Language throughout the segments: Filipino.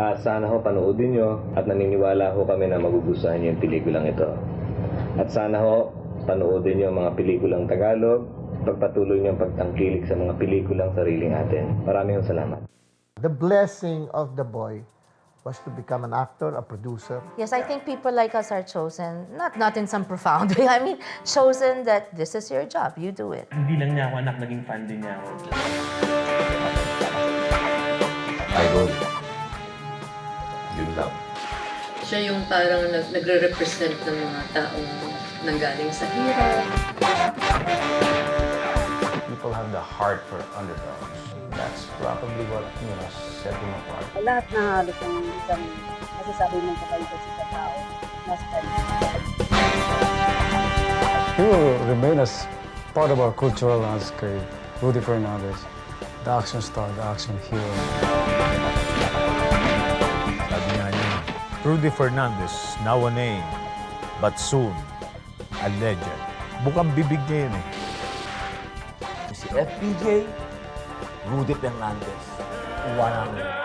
At sana ho panoodin nyo at naniniwala ho kami na magugustuhan nyo yung pelikulang ito. At sana ho panoodin nyo ang mga pelikulang Tagalog, pagpatuloy nyo ang pagtangkilik sa mga pelikulang sariling atin. Maraming salamat. The blessing of the boy was to become an actor, a producer. Yes, I think people like us are chosen, not in some profound way. I mean, chosen that this is your job, you do it. Hindi lang niya ako anak, naging fan din niya ako. Idol. Yun lang. Siya yung parang nagre-represent ng mga taong nanggaling sa hirap. People have the heart for underdogs. That's probably what, set them apart. Lahat na halos ng isang masasabi mong kakaiba sa tao, mas He will remain as part of our cultural landscape. Rudy Fernandez, the action star, the action hero. Sabi nga niya, Rudy Fernandez, now a name, but soon a legend. Bukang bibig niya yun eh. Si FPJ, Rudy Fernandez, 100.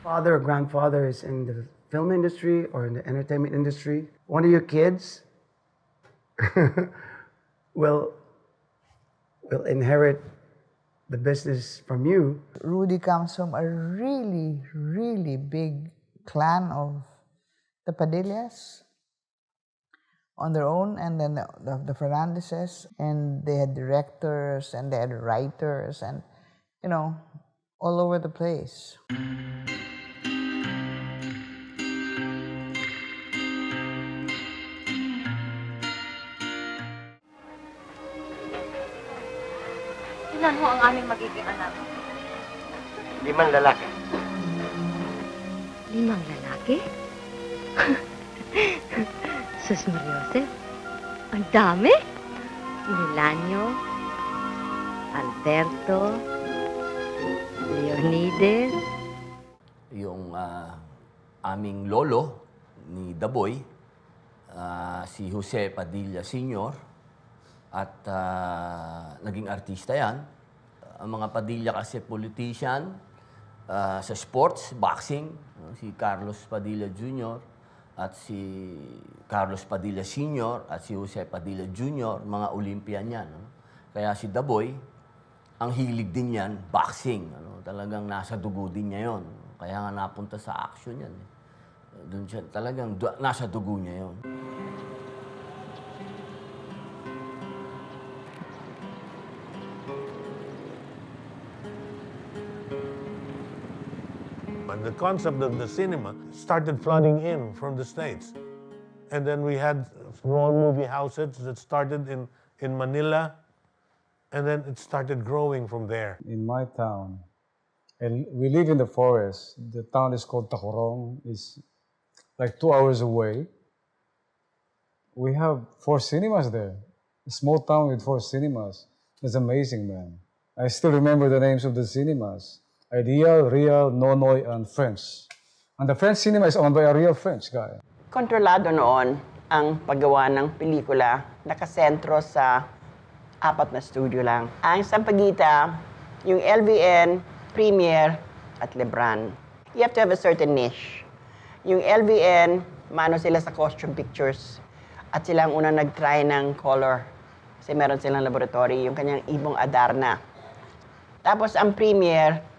Father or grandfather is in the film industry or in the entertainment industry. One of your kids will inherit the business from you. Rudy comes from a really, really big clan of the Padillas on their own, and then the Fernandezes, and they had directors and they had writers and, all over the place. Ilan ho ang aming magiging anak? 5 lalaki. 5 lalaki? Sus Mariosep, ang dami! Milanio, Alberto, Leonides. Yung aming lolo ni Daboy, si Jose Padilla Sr., at naging artista yan. Ang mga Padilla kasi politician, sa sports, boxing, si Carlos Padilla Jr. at si Carlos Padilla Sr. at si Jose Padilla Jr., mga Olympian yan. Kaya si Daboy, ang hilig din yan, boxing. Talagang nasa dugo din niya yon. Kaya nga napunta sa action yan. Doon siya, talagang nasa dugo niya yon. And the concept of the cinema started flooding in from the States. And then we had small movie houses that started in Manila, and then it started growing from there. In my town, and we live in the forest. The town is called Tacorong. It's like 2 hours away. We have 4 cinemas there. A small town with 4 cinemas. It's amazing, man. I still remember the names of the cinemas. Ideal, Real, Nonoy, and French. And the French cinema is owned by a real French guy. Kontrolado noon ang paggawa ng pelikula, nakasentro sa 4 na studio lang. Ang Sampaguita, yung LVN, Premiere, at Lebran. You have to have a certain niche. Yung LVN, mano sila sa costume pictures. At sila ang unang nag-try ng color. Kasi meron silang laboratory, yung kanyang Ibong Adarna. Tapos ang Premiere,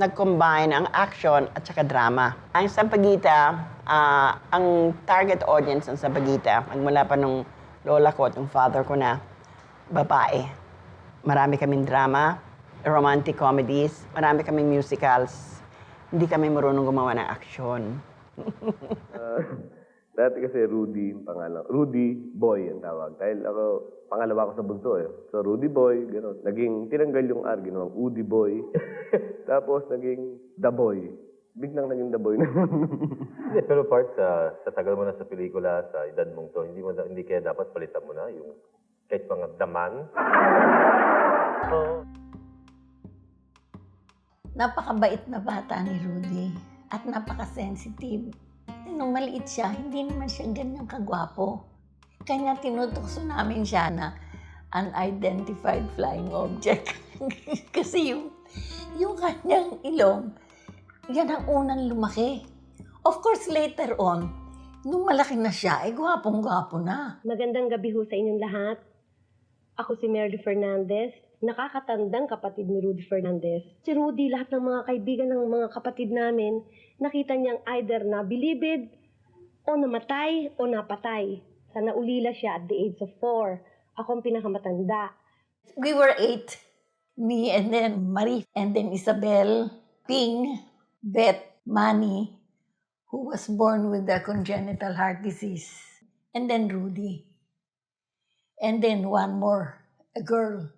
nag-combine ang action at saka drama. Ang Sampaguita, ang target audience ng Sampaguita, magmula pa nung lola ko at nung father ko na, babae. Marami kaming drama, romantic comedies, marami kaming musicals. Hindi kami marunong gumawa ng action. Dati kasi Rudy yung pangalan. Rudy Boy ang tawag. Dahil ako, pangalawa ko sa bunso eh. So Rudy Boy, gano'n. Naging tinanggal yung R, ginawang Udi Boy. Tapos naging The Boy. biglang naging the boy naman. Hindi, pero part sa tagal mo na sa pelikula, sa edad mong to, hindi kaya dapat palitan mo na yung kahit mga daman. Napakabait na bata ni Rudy at napaka-sensitive. Nung maliit siya, hindi naman siya ganyang kagwapo. Kanya tinutokso namin siya na unidentified flying object. Kasi yung kanyang ilong, yan ang unang lumaki. Of course, later on, nung malaki na siya, gwapong-gwapo na. Magandang gabi ho sa inyong lahat. Ako si Rudy Fernandez, nakakatandang kapatid ni Rudy Fernandez. Si Rudy, lahat ng mga kaibigan ng mga kapatid namin, nakita niyang either na bilibid, o namatay, o napatay. Sa naulila siya at the age of 4. Ako ang pinakamatanda. We were 8. Me and then Marie, and then Isabel, Ping, Beth, Manny, who was born with a congenital heart disease. And then Rudy. And then one more, a girl.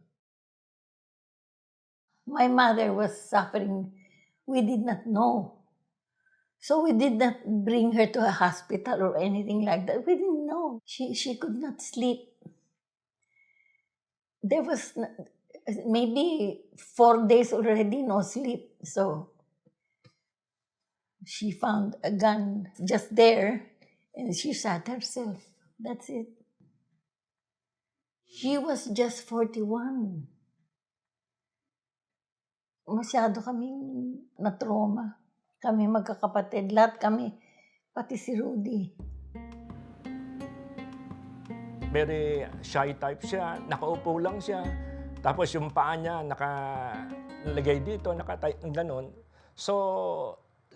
My mother was suffering. We did not know. So we did not bring her to a hospital or anything like that. We didn't know. She could not sleep. There was maybe 4 days already no sleep. So she found a gun just there and she shot herself. That's it. She was just 41. Masyado kaming na-trauma. Kami magkakapatid, lahat kami, pati si Rudy. Very shy type siya, nakaupo lang siya. Tapos yung paa niya nakalagay dito, gano'n. So,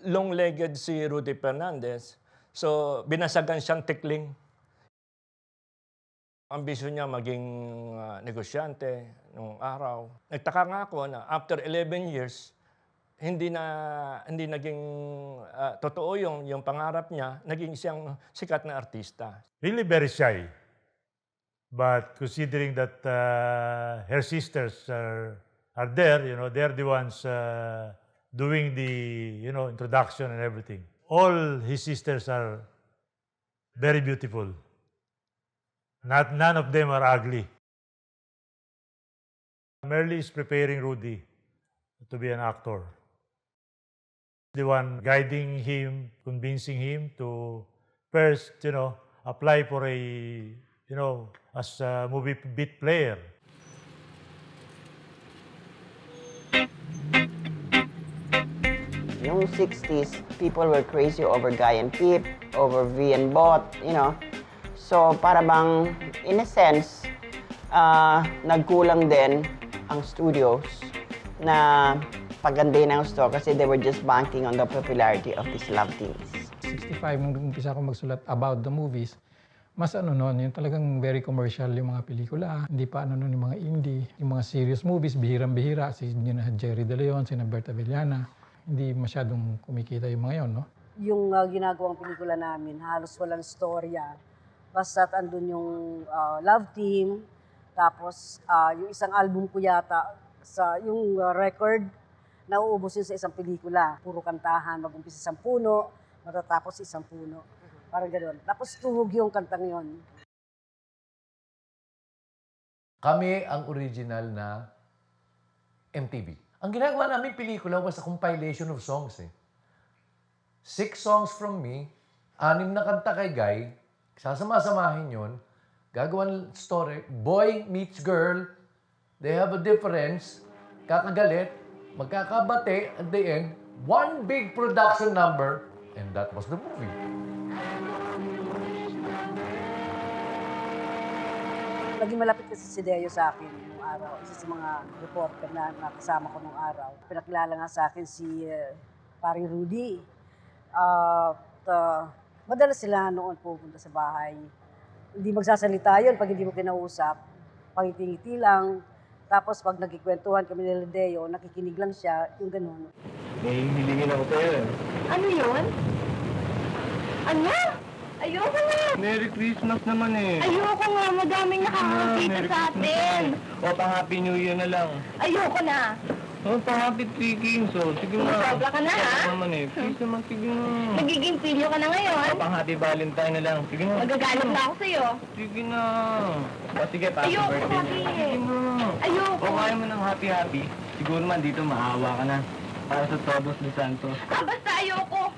long-legged si Rudy Fernandez. So, binasagan siyang tikling. Ambisyon niya maging negosyante nung araw. Nagtaka nga ako na after 11 years, hindi naging totoo yung pangarap niya, naging siyang sikat na artista. Really very shy. But considering that her sisters are there, they're the ones doing the, introduction and everything. All his sisters are very beautiful. None of them are ugly. Merle is preparing Rudy to be an actor. The one guiding him, convincing him to first, apply for as a movie beat player. Yung 60s, people were crazy over Guy and Pip, over V and Bot, So, para bang, in a sense, nagkulang din ang studios na pagandahin ang gusto kasi they were just banking on the popularity of these love teams. 65, nung umpisa ako magsulat about the movies, mas yung talagang very commercial yung mga pelikula. Hindi pa yung mga indie, yung mga serious movies, bihirang-bihira. Si Jerry De Leon, si Berta Villana. Hindi masyadong kumikita yung mga yun, no? Yung ginagawang pelikula namin, halos walang storya. Basta't andun yung love team, tapos yung isang album ko yata, yung record, nauubos yun sa isang pelikula. Puro kantahan, mag-umpisa sa puno, matatapos isang puno. Parang gano'n. Tapos tuhog yung kantang yon. Kami ang original na MTV. Ang ginagawa namin pelikula was a compilation of songs eh. 6 songs from me, 6 na kanta kay Guy, sasama-samahin yun, gagawan story, boy meets girl, they have a difference, kakagalit, magkakabate at the end, one big production number, and that was the movie. Naging malapit kasi si Deo sa akin nung araw. Isa sa mga reporter na nakasama ko nung araw. Pinakilala nga sa akin si Paring Rudy. Madalas sila noon pupunta sa bahay. Hindi magsasalita yun pag hindi mo kinausap. Pangiti-ngiti lang. Tapos pag nagkikwentuhan kami nila Deo, nakikinig lang siya, yung gano'n. May hilingin ako sa'yo eh. Ano yun? Ano? Ayoko nga! Merry Christmas naman eh. Ayoko nga, madaming nakakakita sa atin. O pa Happy New Year na lang. Ayoko na! Oh, pa-happy tweaking. So, sige nga. Sobra ka na, ha? Naman eh. Please naman, sige nga. Nagiging pilyo ka na ngayon. Pang-happy Valentine na lang. Sige nga. Magagalit na ako sa'yo. Sige na. O, sige, pa. Happy Ayoko, birthday. happy. Sige na. Ayoko. O, kaya mo ng happy-happy. Siguro man dito maawa ka na. Para sa Todos de Santos. Basta ayoko.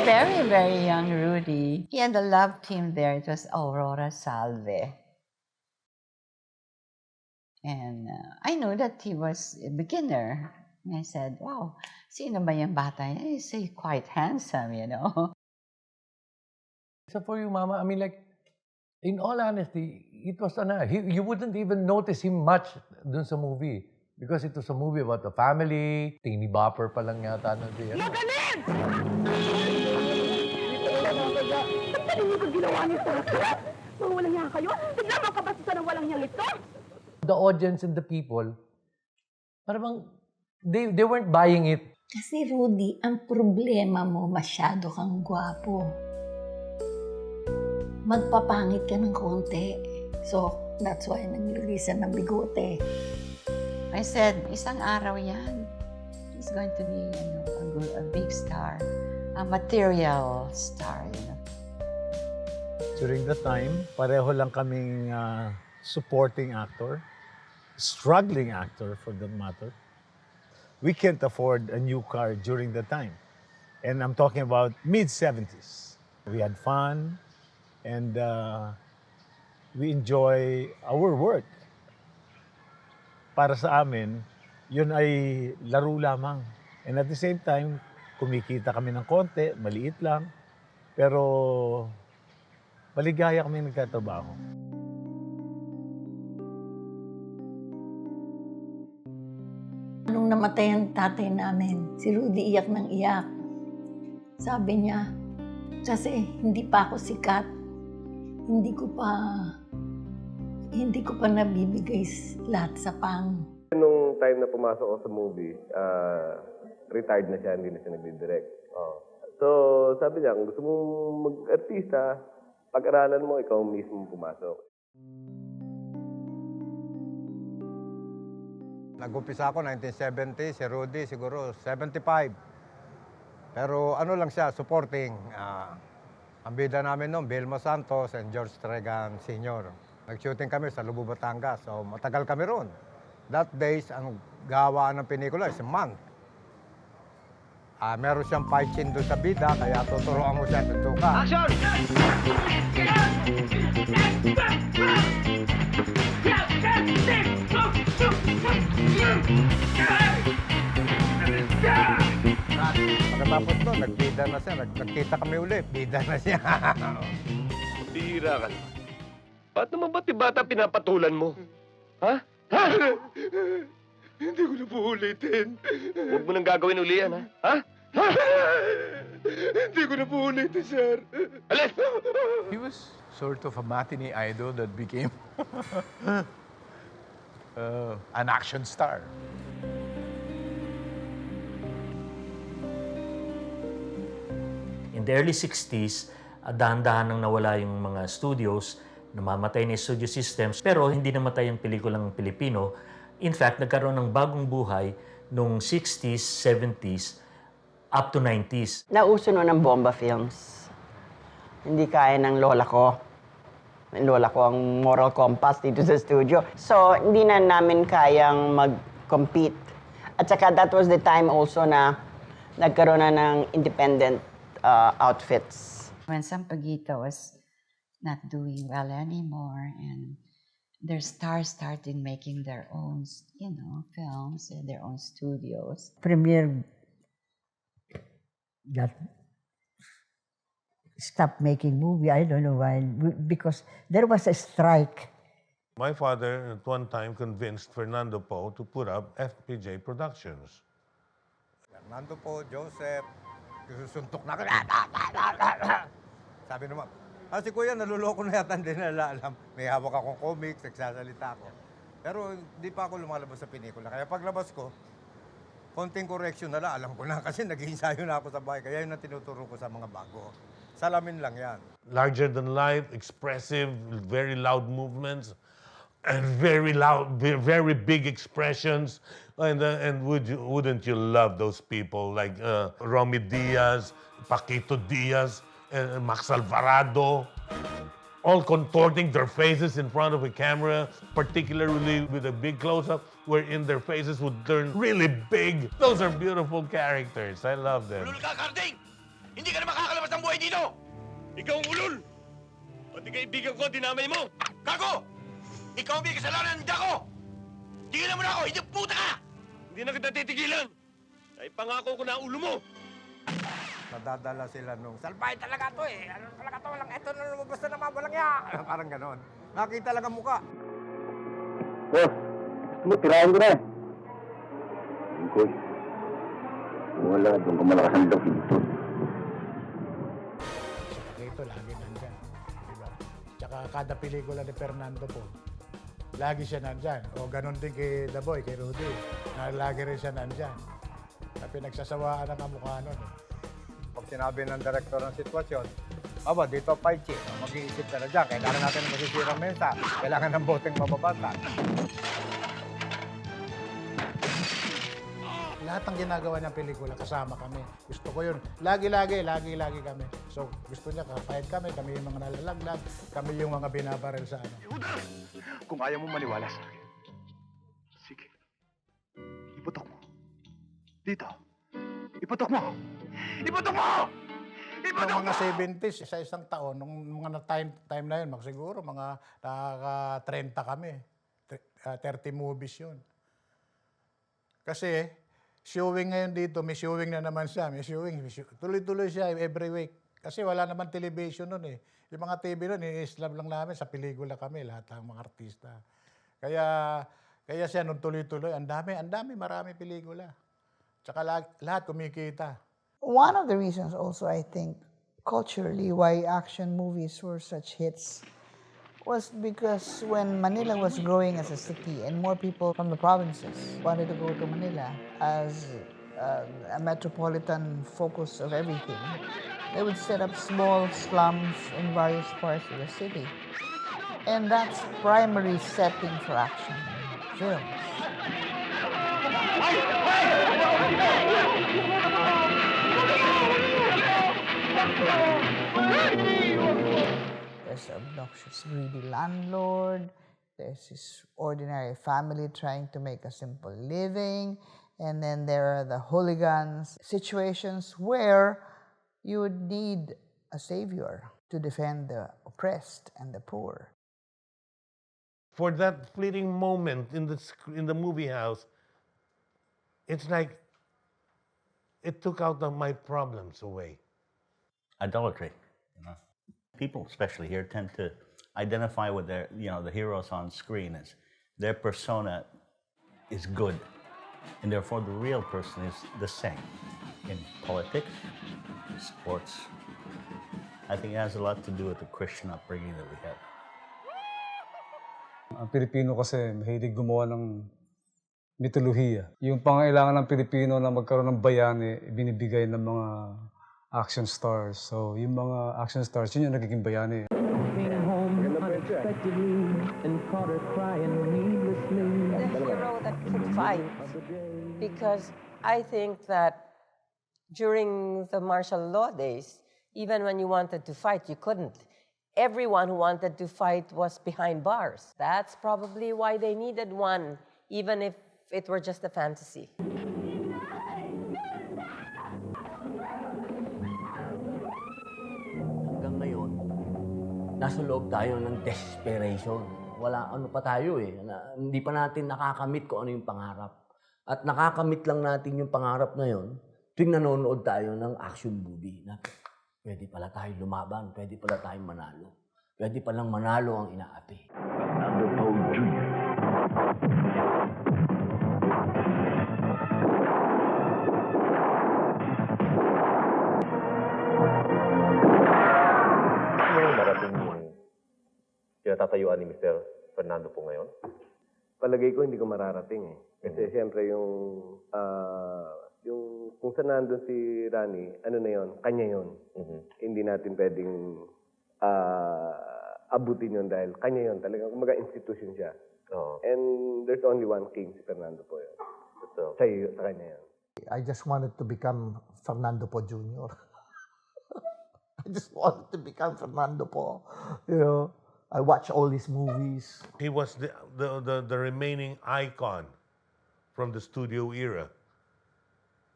Very, very young Rudy. He had a love team there. It was Aurora Salve. And I know that he was a beginner. And I said, wow, sino ba yung bata niya? He's quite handsome, you know. So for you, Mama, I mean, like, in all honesty, it was you wouldn't even notice him much dun sa movie. Because it was a movie about the family. Teeny bopper pa lang yata na di. Magaling! Ba't hindi ko ginawa niyo sa akin? Mga walang yan kayo? Bigla mo kabasisa ng walang yang ito? The audience and the people, parang they weren't buying it. Kasi Rudy, ang problema mo, masyado kang gwapo. Magpapangit ka ng konti. So, that's why naglilisan ng bigote. I said, isang araw yan. He's going to be, you know, a big star. A material star, you know. During the time, pareho lang kaming supporting actor, struggling actor for that matter. We can't afford a new car during the time. And I'm talking about mid-70s. We had fun and we enjoy our work. Para sa amin, yun ay laro lamang. And at the same time, kumikita kami ng konti, maliit lang. Pero maligaya kami nagtatrabaho. Nung namatay ang tatay namin, si Rudy iyak ng iyak. Sabi niya, kasi hindi pa ako sikat. Hindi ko pa nabibigay lahat sa pang. Nung time na pumasok ako sa movie, retired na siya, hindi na siya nagdi-direct. So, sabi niya, kung gusto mong mag-artista, pag-aralan mo, ikaw mismo pumasok. Nag-umpisa ako 1970, si Rudy siguro 75. Pero ano lang siya, supporting. Ang bida namin noon, Vilma Santos and George Tregan Sr. Nag-shooting kami sa Lubo, Batangas. So matagal kami roon. That days, ang gawa ng pelikula is a month. Meron siyang fight scene doon sa bida, kaya tuturuan mo siya ng tuka. Action! Pagkatapos doon, nagbida na siya. Nagkita kami ulit, bida na siya. Bihira ka naman. Ba't naman ba't bata pinapatulan mo? Ha? Ha? Hindi ko na po ulitin. Huwag mo nang gagawin uli yan, ha? Ha? Hindi ko na po ulitin, sir. Alis! He was sort of a matinee idol that became an action star. In the early 60s, dahan-dahan nang nawala yung mga studios, namamatay na yung studio systems, pero hindi namatay ang pelikulang Pilipino. In fact, nagkaroon ng bagong buhay noong 60s, 70s, up to 90s. Nauso noon ang bomba films. Hindi kaya ng lola ko. Ang lola ko ang moral compass dito sa studio. So, hindi na namin kayang mag-compete. At saka that was the time also na nagkaroon na ng independent outfits. When Sampaguita was not doing well anymore and their stars started making their own, you know, films and their own studios. Premiere got stopped making movie. I don't know why, because there was a strike. My father at one time convinced Fernando Po to put up FPJ Productions. Fernando Po, Joseph, susuntok na ako. Sabi naman, si Kuya, naluloko na yata, hindi na alam. May hawak akong comics, nagsasalita ako. Pero hindi pa ako lumalabas sa pelikula. Kaya paglabas ko, konting correction na lang, alam ko na kasi nag-iinsayo na ako sa bahay. Kaya yun ang tinuturo ko sa mga bago. Salamin lang yan. Larger than life, expressive, very loud movements. and very loud, very big expressions. And wouldn't you love those people like Romy Diaz, Paquito Diaz, and Max Alvarado, all contorting their faces in front of a camera, particularly with a big close-up, wherein their faces would turn really big. Those are beautiful characters. I love them. Ulul ka, Karding! Hindi ka na makakalabas ng buhay dito! Ikaw ang ulul! Pati kaibigan ko, dinamay mo! Gago! Ikaw ang may kasalanan ng ko! Tigilan mo na ako! Hindi puta ka! Hindi na kita titigilan! Ay pangako ko na ang ulo mo! Nadadala sila nung, salbay talaga to eh. Ano talaga to? Walang eto na lumabas na naman, walang ya. Parang ganon. Nakita lang ang muka. Boss, gusto mo tirahin ko na. Koy, wala, doon ka malakas ang loob dito. Dito, lagi nandyan. Diba? Tsaka kada pelikula ni Fernando po, lagi siya nandyan. O ganon din kay The Boy, kay Rudy, na lagi rin siya nandyan. Na pinagsasawaan ang kamukha nun eh. Pag sinabi ng direktor ng sitwasyon, aba, dito Paichi, mag-iisip ka na dyan. Kailangan natin ng masisirang mesa. Kailangan ng boteng mababasa. Lahat ng ginagawa niyang pelikula, kasama kami. Gusto ko yun. Lagi kami. So, gusto niya, kapahit kami yung mga nalalaglag, kami yung mga binabaril sa ano. Kung ayaw mo maniwala sa akin, sige. Iputok mo. Dito. Iputok mo! Iputok mo! Noong mga 70s, sa isang taon, nung mga time na yun, siguro mga nakaka-30 kami. 30 movies yun. Kasi, showing ngayon dito, may showing na naman siya. Tuloy-tuloy siya every week. Kasi wala naman television nun eh. Yung mga TV nun, i-slab lang namin, sa pelikula kami, lahat ng mga artista. Kaya siya nung tuloy-tuloy, ang dami, marami pelikula. Tsaka lahat kumikita. One of the reasons also, I think, culturally, why action movies were such hits was because when Manila was growing as a city and more people from the provinces wanted to go to Manila as a metropolitan focus of everything, they would set up small slums in various parts of the city. And that's primary setting for action films. There's an obnoxious, greedy landlord. There's this ordinary family trying to make a simple living. And then there are the hooligans, situations where you would need a savior to defend the oppressed and the poor. For that fleeting moment in the movie house, it's like it took out my problems away. Idolatry. People, especially here, tend to identify with the heroes on screen as their persona is good, and therefore the real person is the same. In politics, sports, I think it has a lot to do with the Christian upbringing that we have. Ang Pilipino kasi mahilig gumawa ng mitolohiya. Yung pangailangan ng Pilipino na magkaroon ng bayani, binibigay ng mga action stars. So, yung mga action stars, yun yung nagiging bayani. Came home unexpectedly and caught her crying needlessly. The hero that could fight. Because I think that during the martial law days, even when you wanted to fight, you couldn't. Everyone who wanted to fight was behind bars. That's probably why they needed one, even if it were just a fantasy. Hanggang ngayon, nasa loob tayo ng desperation. Ano pa tayo eh. Hindi pa natin nakakamit kung ano yung pangarap. At nakakamit lang natin yung pangarap na yun tuwing nanonood tayo ng action movie. Na pwede pala tayo lumaban, pwede pala tayong manalo. Pwede palang manalo ang inaapi. Narating yung kinatatayuan ni Mr. Fernando po ngayon? Palagay ko hindi ko mararating eh. Kasi siyempre yung kung saan nandun si Rani, ano na yun, kanya yun. Hindi natin pwedeng abutin yun dahil kanya yun. Talagang kumaga institution siya. And there's only one king, si Fernando po yun. So, sa kanya yan. I just wanted to become Fernando Po Jr. I just wanted to become Fernando Po. You know, I watch all these movies. He was the remaining icon from the studio era.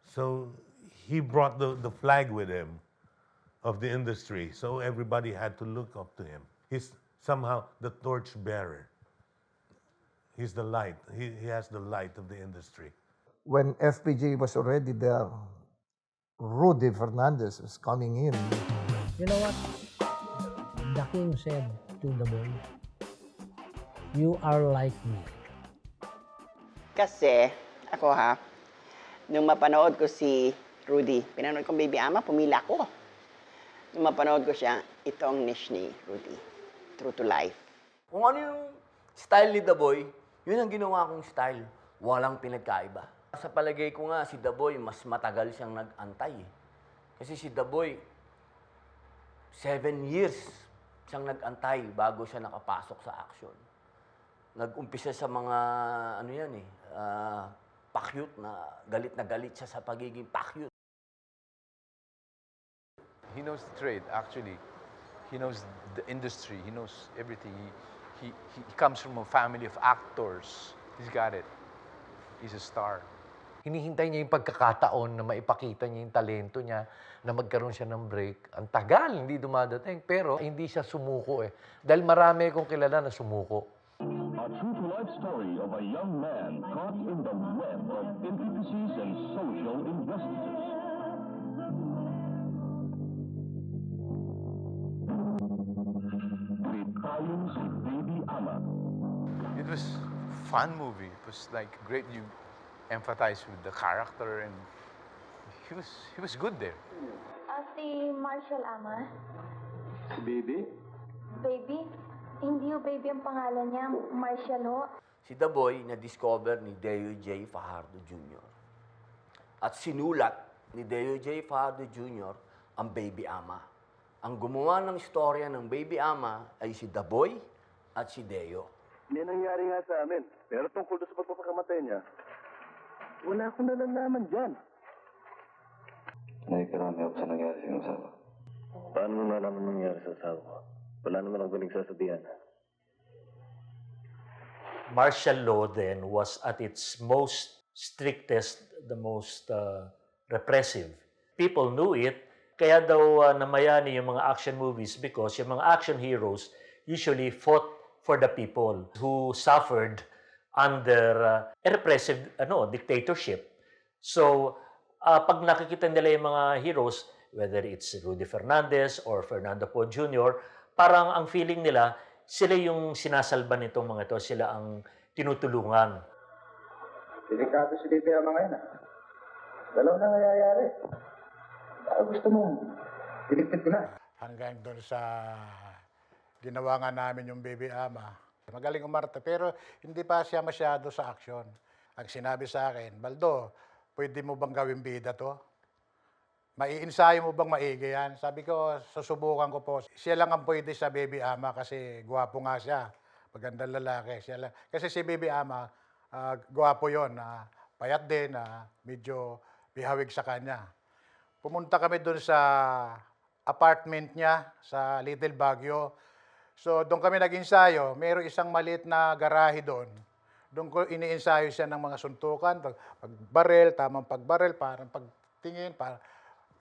So he brought the flag with him of the industry. So everybody had to look up to him. He's somehow the torch bearer. He's the light. He has the light of the industry. When FPJ was already there, Rudy Fernandez was coming in. You know what? The king said to the boy, "You are like me." Kasi, ako ha, nung mapanood ko si Rudy, pinanood kong Baby Ama, pumila ko. Nung mapanood ko siya, ito ang niche ni Rudy. True to life. Kung ano yung style ni The Boy, yun ang ginawa kong style. Walang pinagkaiba. Sa palagay ko nga, si The Boy, mas matagal siyang nag-antay. Kasi si The Boy, 7 years siyang nag-antay bago siya nakapasok sa action. Nag-umpisa sa mga, ano yan pakyut na galit siya sa pagiging pakyut. He knows the trade, actually. He knows the industry. He knows everything. He comes from a family of actors. He's got it. He's a star. Hinihintay niya yung pagkakataon na maipakita niya yung talento niya, na magkaroon siya ng break. Ang tagal, hindi dumadating. Pero hindi siya sumuko eh. Dahil marami akong kilala na sumuko. A true-to-life story of a young man caught in the web of intricacies and social injustices. Baby Ama. It was a fun movie. It was like great. You empathize with the character, and he was good there. Si Marshall Ama. Si Baby? Baby? Hindi ho Baby ang pangalan niya. Marshall ho. Si The Boy na-discover ni Deo J. Fajardo Jr. At sinulat ni Deo J. Fajardo Jr. ang Baby Ama. Ang gumawa ng istorya ng Baby Ama ay si The Boy at si Deo. Hindi nangyari nga sa amin. Pero tungkol sa pagpapakamatay niya, wala akong nalalaman dyan. Nakikarami ako sa nangyari sa iyong asawa. Paano mo nalaman nangyari sa asawa ko? Wala naman akong pinagsasabihan. Martial law then was at its most strictest, the most repressive. People knew it, kaya daw namayani yung mga action movies because yung mga action heroes usually fought for the people who suffered under a repressive dictatorship. So, pag nakikita nila yung mga heroes, whether it's Rudy Fernandez or Fernando Po Jr., parang ang feeling nila, sila yung sinasalba nitong mga ito, sila ang tinutulungan. Delikado si Baby Ama ngayon Dalaw na nangyayari. Gusto mo, iligpit ko na. Hanggang doon sa ginawa nga namin yung Baby Ama. Magaling umarte, pero hindi pa siya masyado sa action. Ang sinabi sa akin, Baldo, pwede mo bang gawin bida to? Maiinsayo mo bang maigi yan? Sabi ko, susubukan ko po. Siya lang ang pwede sa Baby Ama kasi gwapo nga siya. Magandang lalaki. Siya lang. Kasi si Baby Ama, gwapo yun. Payat din, medyo bihawig sa kanya. Pumunta kami doon sa apartment niya sa Little Baguio. So doon kami nag-ensayo. Mayroong isang maliit na garahe doon. Doon ko ini-ensayo siya ng mga suntukan, pagbarel, tamang pagbarel, parang pagtingin,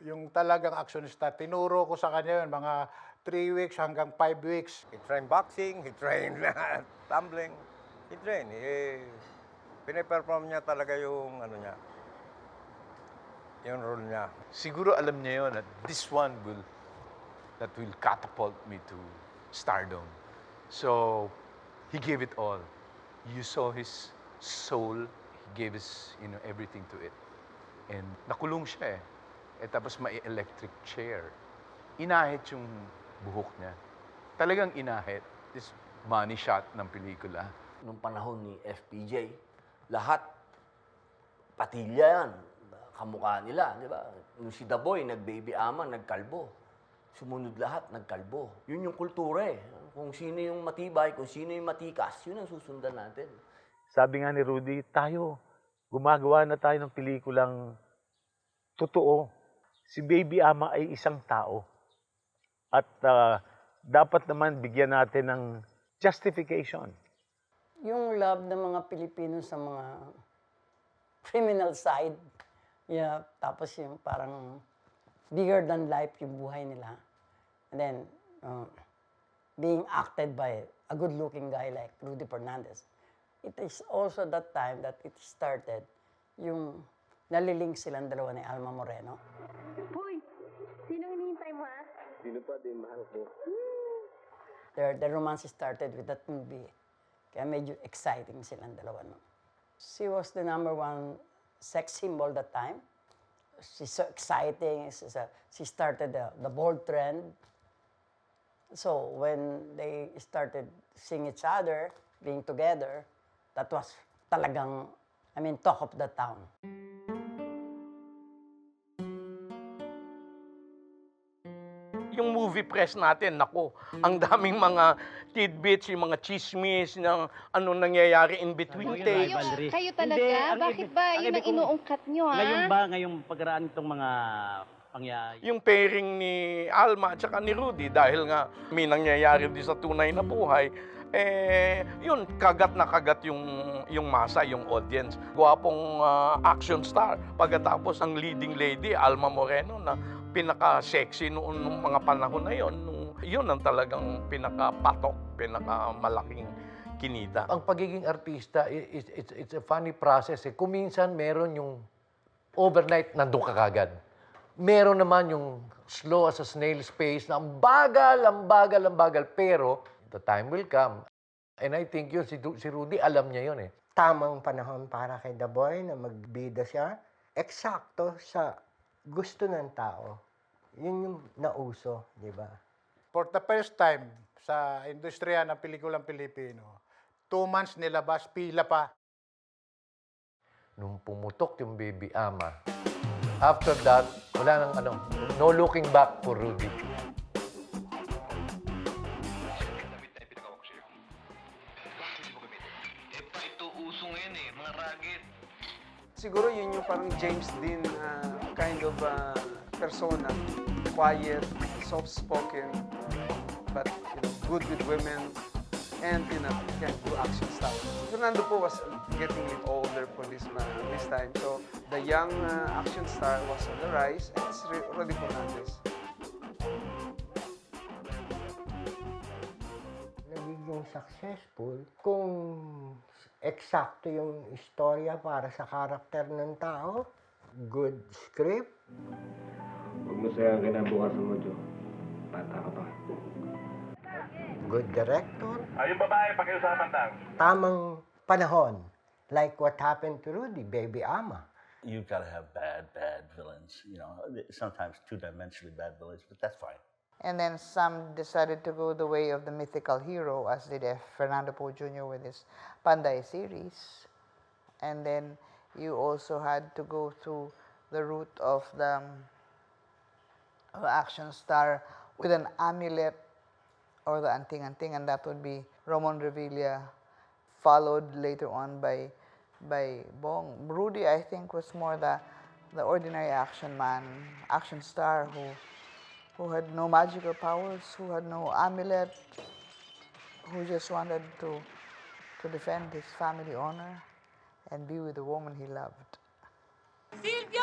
yung talagang actionista. Tinuro ko sa kanya yun, mga 3 weeks hanggang 5 weeks. He trained boxing, he trained tumbling, he trained. Piniperform niya talaga yung yung role niya. Siguro alam niya yun that this one that will catapult me to stardom. So, he gave it all. You saw his soul. He gave his, everything to it. And nakulong siya tapos may electric chair. Inahit yung buhok niya. Talagang inahit. This money shot ng pelikula. Nung panahon ni FPJ, lahat patilya yan. Kamukha nila, di ba? Nung si The Boy, nag-Baby Ama, nagkalbo. Sumunod lahat, nagkalbo. Yun yung kultura Kung sino yung matibay, kung sino yung matikas, yun ang susundan natin. Sabi nga ni Rudy, gumagawa na tayo ng pelikulang totoo. Si Baby Ama ay isang tao. At dapat naman bigyan natin ng justification. Yung love ng mga Pilipino sa mga criminal side, yeah, tapos yung parang bigger than life yung buhay nila. And then, being acted by a good-looking guy like Rudy Fernandez. It is also that time that it started, yung nalilink silang dalawa ni Alma Moreno. Hoy, sinong hinihintay mo, ha? Sino pa din mahal mo? The romance started with that movie. Kaya medyo exciting silang dalawa nun. She was the #1 sex symbol that time. She's so exciting. She started the bold trend. So when they started seeing each other, being together, that was talagang, talk of the town. Yung movie press natin, nako, ang daming mga tidbits, yung mga chismis, ng ano nangyayari in between takes. Kayo talaga? Bakit ba yun ang inuungkat nyo, ha? Ngayong pagkaraan itong mga pangyayari? Yung pairing ni Alma at saka ni Rudy, dahil nga may nangyayari din sa tunay na buhay, yun, kagat na kagat yung masa, yung audience. Gwapong action star. Pagkatapos ang leading lady, Alma Moreno, na pinaka-sexy noong mga panahon na yon. Yun ang talagang pinaka-patok, pinaka-malaking kinita. Ang pagiging artista, it's a funny process. Kung minsan meron yung overnight, nandun ka kagad. Meron naman yung slow as a snail's pace na ang bagal. Pero the time will come. And I think yun, si Rudy, alam niya yun eh. Tamang panahon para kay The Boy na magbida siya. Eksakto sa gusto ng tao. Yun yung nauso, di ba? For the first time sa industriya ng pelikulang Pilipino, 2 months nilabas, pila pa. Nung pumutok yung Baby Ama, after that, wala nang no looking back for Rudy. Siguro yun yung parang James Dean kind of persona. Quiet, soft-spoken, but good with women, and can do action stuff. Fernando po was getting older for this time, so the young action star was on the rise, and it's Rudy Fernandez. Nagiging successful kung eksakto yung istorya para sa karakter ng tao, good script. Huwag mo sayang kinabukasan mo, Joe. Bata ka pa. Good director. Yung babae, pakiusapan lang. Tamang panahon. Like what happened to Rudy, Baby Ama. You've got to have bad villains. Sometimes two-dimensionally bad villains, but that's fine. And then some decided to go the way of the mythical hero, as did Fernando Poe Jr. with his Panday series. And then you also had to go through the route of the action star with an amulet or the anting-anting, and that would be Ramon Revilla, followed later on by Bong. Rudy, I think, was more the ordinary action man, action star who had no magical powers, who had no amulet, who just wanted to defend his family honor and be with the woman he loved. Silvio!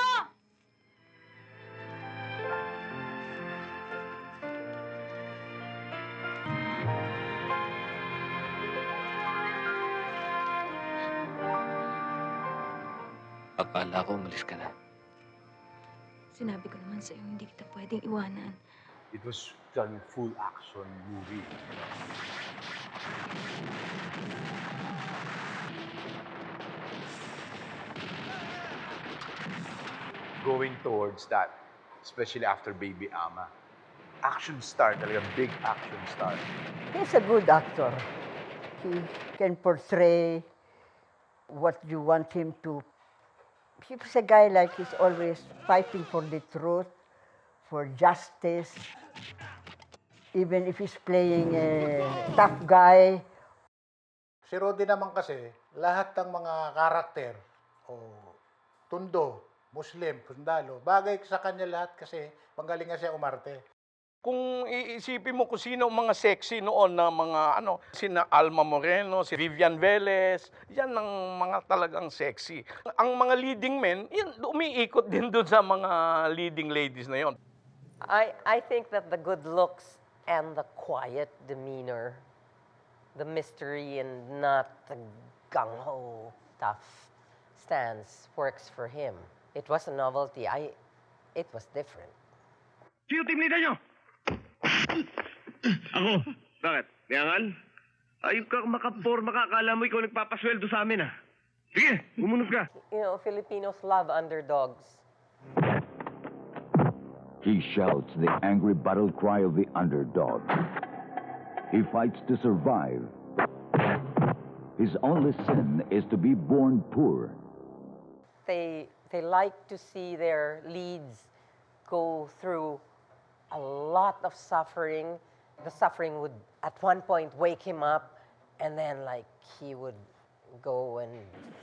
Akala ko umalis ka na. Sinabi ko naman sa'yo, hindi kita pwedeng iwanan. It was done full action movie. Going towards that, especially after Baby Ama. Action star, talaga big action star. He's a good actor. He can portray what you want him to. He's a guy like he's always fighting for the truth, for justice. even if he's playing a tough guy. Si Rudy naman kasi, lahat ng mga karakter, o tundo, Muslim, sundalo, bagay sa kanya lahat kasi magaling nga siya umarte. Kung iisipin mo kung sino ang mga sexy noon na mga sina Alma Moreno, si Vivian Velez, yan ang mga talagang sexy. Ang mga leading men, yan, umiikot din doon sa mga leading ladies na yon. I think that the good looks and the quiet demeanor, the mystery and not the gung-ho tough stance works for him. It was a novelty. It was different. Sino team leader nyo? Ako. Bakit? Mayangan? Ayun ka makaporma ka. Akala mo ikaw nagpapasweldo sa amin, ah. Sige, gumunod ka. You know, Filipinos love underdogs. He shouts the angry battle cry of the underdog. He fights to survive. His only sin is to be born poor. They like to see their leads go through a lot of suffering. The suffering would, at one point, wake him up, and then, like, he would go and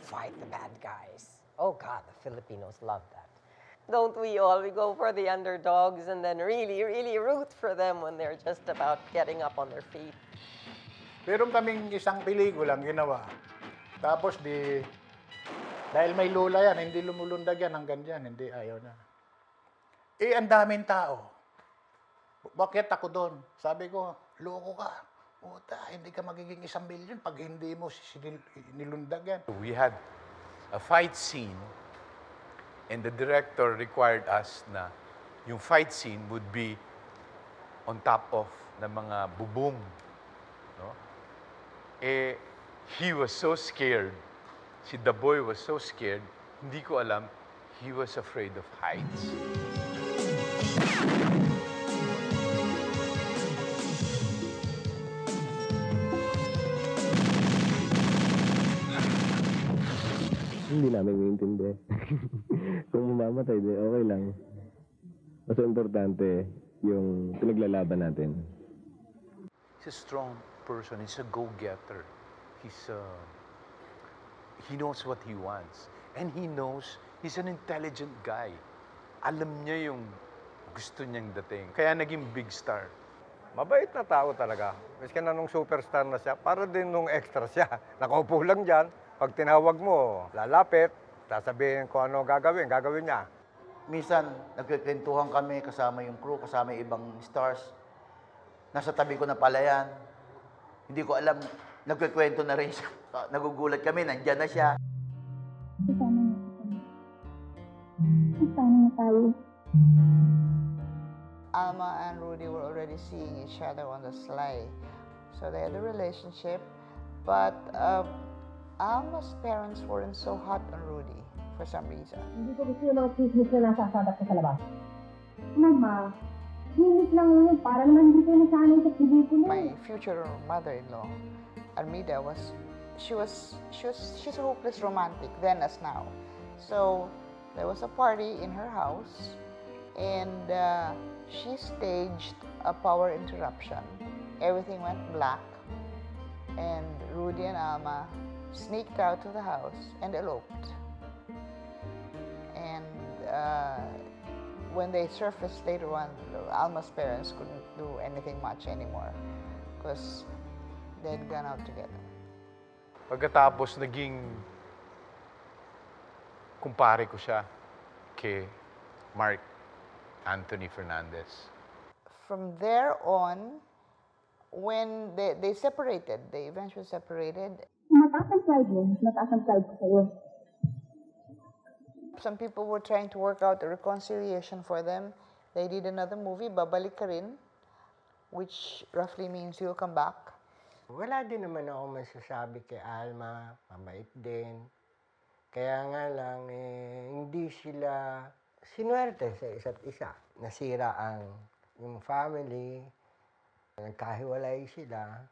fight the bad guys. Oh, God, the Filipinos love that. Don't we all? We go for the underdogs and then really, really root for them when they're just about getting up on their feet. Meron kaming isang pelikulang ginawa. Tapos dahil may lula yan, hindi lumulundag yan hanggang dyan, hindi, ayaw na. Ang daming tao. Bakit ako doon? Sabi ko, loko ka. Puta, hindi ka magiging 1 milyon pag hindi mo nilundag yan. We had a fight scene and the director required us na yung fight scene would be on top of ng mga bubong. No? He was so scared. Si The Boy was so scared, hindi ko alam, he was afraid of heights. Hindi namin maintindihan. Kung mamamatay, di okay lang. Mas importante yung pinaglalaban natin. He's a strong person. He's a go-getter. He knows what he wants. And he knows he's an intelligent guy. Alam niya yung gusto niyang dating. Kaya naging big star. Mabait na tao talaga. Miski na nung superstar na siya, para din nung extra siya. Nakaupo lang dyan. Pag tinawag mo, lalapit, sasabihin ko ano gagawin niya. Minsan, nagkikwentuhan kami kasama yung crew, kasama yung ibang stars. Nasa tabi ko na pala yan. Hindi ko alam, nagkikwento na rin siya. Nagugulat kami, nandyan na siya. Alma and Rudy were already seeing each other on the sly. So they had a relationship. But Alma's parents weren't so hot on Rudy for some reason. Hindi ko gusto yung mga chismis na nasasadak ko sa labas. Mama, chismis lang yun. Para naman hindi kayo nasanay sa pelikula. My future mother-in-law, Armida, she's a hopeless romantic then as now. So there was a party in her house, and she staged a power interruption. Everything went black, and Rudy and Alma sneaked out of the house and eloped. And when they surfaced later on, Alma's parents couldn't do anything much anymore because they'd gone out together. Pagkatapos naging kumpare ko siya kay Mark Anthony Fernandez. From there on, when they separated, they eventually separated. Mataas ang pride mo, mataas ang pride ko sa'yo. Some people were trying to work out a reconciliation for them. They did another movie, Babalik Ka Rin, which roughly means you'll come back. Wala din naman ako masasabi kay Alma, mabait din. Kaya nga lang, hindi sila sinuwerte sa isa't isa. Nasira yung family, nagkahiwalay sila.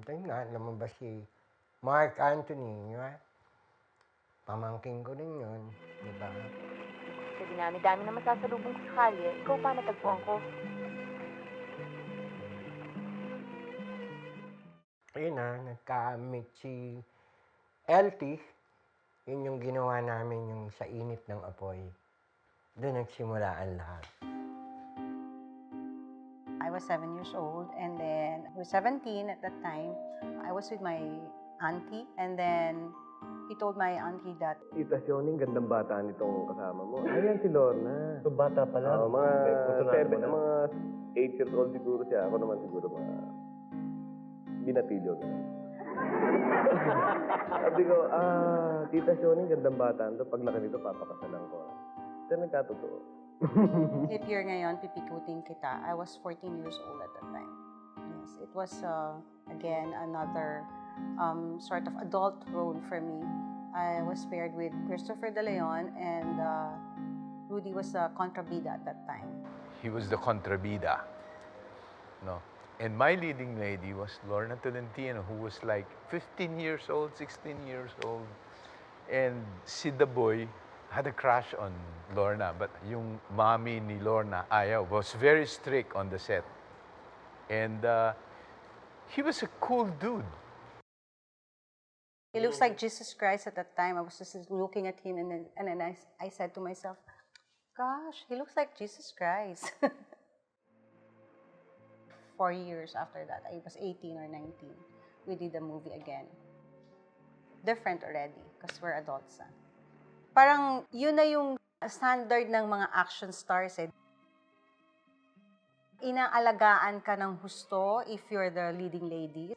Tayo nga, lumabas si Mark Anthony, di ba? Pamangking ko rin yun, di ba? Sa dinami-dami na masasalubong ko sa kalye, ikaw pa natagpuan ko. ayun na, nagka-meet si LT. Yun yung ginawa namin yung sa init ng apoy. Doon nagsimula ang lahat. I was 7 years old, and then I was 17 at that time. I was with my auntie, and then he told my auntie that Tita Sioning, gandang bata nitong kasama mo. Ayan si Lorna. So, bata pa lang. Mga May putunayan mo na. mga 8 years old siguro siya. Ako naman siguro mga binatilyo. Sabi ko, Tita Sioning, gandang bata nito. Pag laki nito, papakasalan ko. Pero nagkatotoo. if you're ngayon, pipikutin kita. I was 14 years old at that time. Yes, it was, again, another sort of adult role for me. I was paired with Christopher De Leon, and Rudy was a contrabida at that time. He was the contrabida. No. And my leading lady was Lorna Tolentino, who was like 15 years old, 16 years old. And si The Boy had a crush on Lorna, but yung mommy ni Lorna, ayaw, was very strict on the set. And he was a cool dude. He looks like Jesus Christ at that time. I was just looking at him, and then I said to myself, gosh, he looks like Jesus Christ. 4 years after that, I was 18 or 19. We did the movie again. Different already, because we're adults na. Parang yun na yung standard ng mga action stars eh. Inaalagaan ka ng husto if you're the leading lady.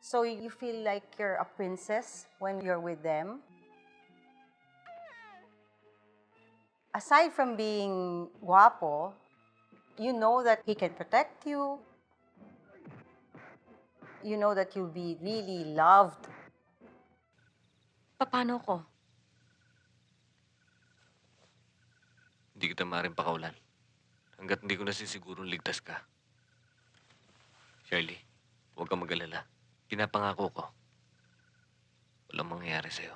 So you feel like you're a princess when you're with them. Aside from being guapo, you know that he can protect you. You know that you'll be really loved. Paano ko? Hindi kita maaaring pakaulan. Hanggat hindi ko nasisigurong ligtas ka. Shirley, huwag kang mag-alala. Pinapangako ko. Walang mangyayari sa'yo.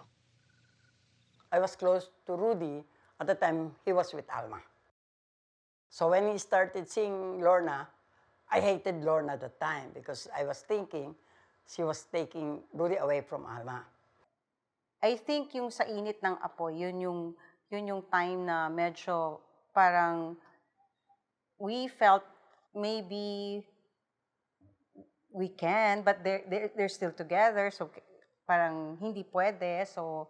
I was close to Rudy. At the time, he was with Alma. So when he started seeing Lorna, I hated Lorna at the time because I was thinking she was taking Rudy away from Alma. I think yung sa init ng apoy, yun yung time na medyo parang we felt maybe we can, but they're still together, so parang hindi pwede. So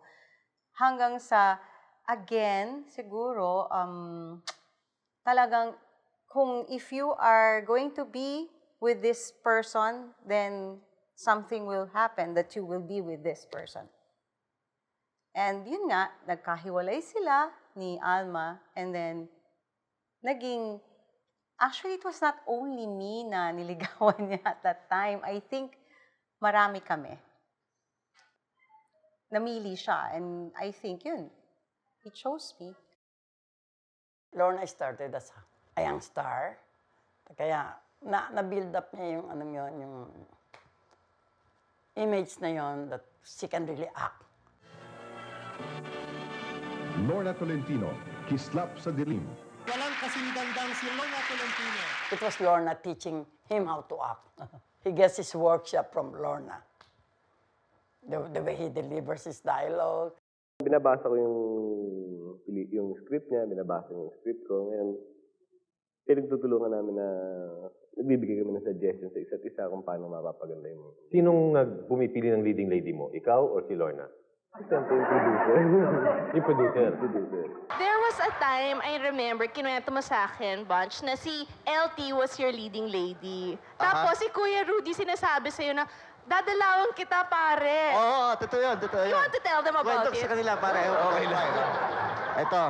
hanggang sa, again, siguro, talagang kung if you are going to be with this person, then something will happen that you will be with this person. And yun nga, nagkahiwalay sila ni Alma, and then actually it was not only me na niligawan niya at that time. I think marami kami. Namili siya, and I think yun, he chose me. Lorna started as a young star. Kaya na-build up niya yung yung image na yon that she can really act. Lorna Tolentino, kislap sa dilim. Walang kasindandang si Lorna Tolentino. It was Lorna teaching him how to act. He gets his workshop from Lorna. The way he delivers his dialogue. Binabasa ko yung script niya, binabasa yung script ko. Ngayon, pinagtutulungan namin na nagbibigay kami ng suggestions sa isa't isa kung paano mapapaganda yung Sinong pumipili ng leading lady mo? Ikaw or si Lorna? Siyempre yung producer. Yung producer. There was a time, I remember, kinuwento mo sa akin, Bunch, na si LT was your leading lady. Tapos si Kuya Rudy sinasabi sa'yo na, dadalawang kita, pare. Oo, totoo yun, totoo yun. You want to tell them about Kwento it? sa kanila, pare. Okay lang. Ito,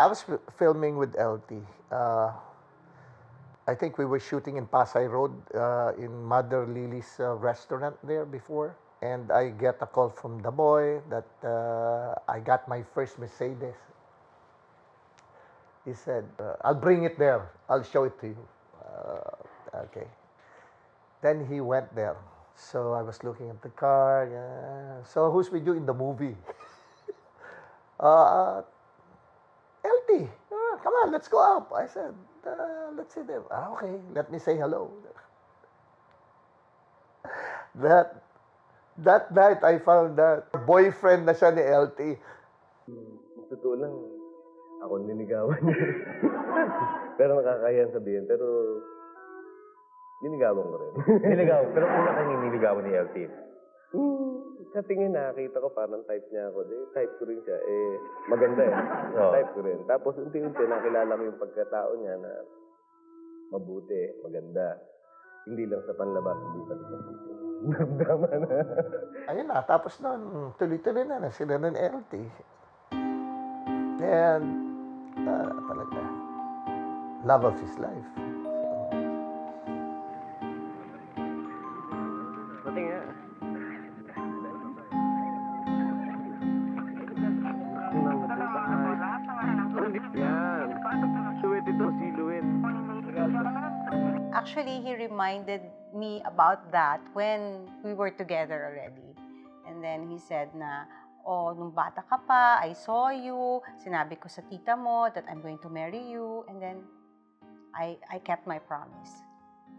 I was filming with LT. I think we were shooting in Pasay Road in Mother Lily's restaurant there before. And I get a call from the boy that I got my first Mercedes. He said, I'll bring it there. I'll show it to you. Okay. Then he went there. So I was looking at the car. Yeah. So who's with you in the movie? LT. Come on, let's go up. I said, let's sit there. Okay, let me say hello. That night, I found that boyfriend na siya ni LT. Totoo lang, ako niligawan niya. Pero nakakahiyan sabihin, pero niligawan ko rin. Niligawan, pero una kang niligawan ni LT. Sa tingin nakita ko parang type niya ako. Type ko rin siya. Maganda eh. Type ko rin. Tapos unti-unti nakilala ko yung pagkatao niya na mabuti, maganda. Hindi lang sa panlabas, hindi pa sa puso. Namdama na. Ayun na, tapos noon, tuloy-tuloy na sila ng LT. And, talaga, love of his life. Pati nga. Yan. Silhouette ito, silhouette. Actually, he reminded me about that when we were together already. And then he said na, oh, nung bata ka pa, I saw you, sinabi ko sa tita mo that I'm going to marry you, and then I kept my promise.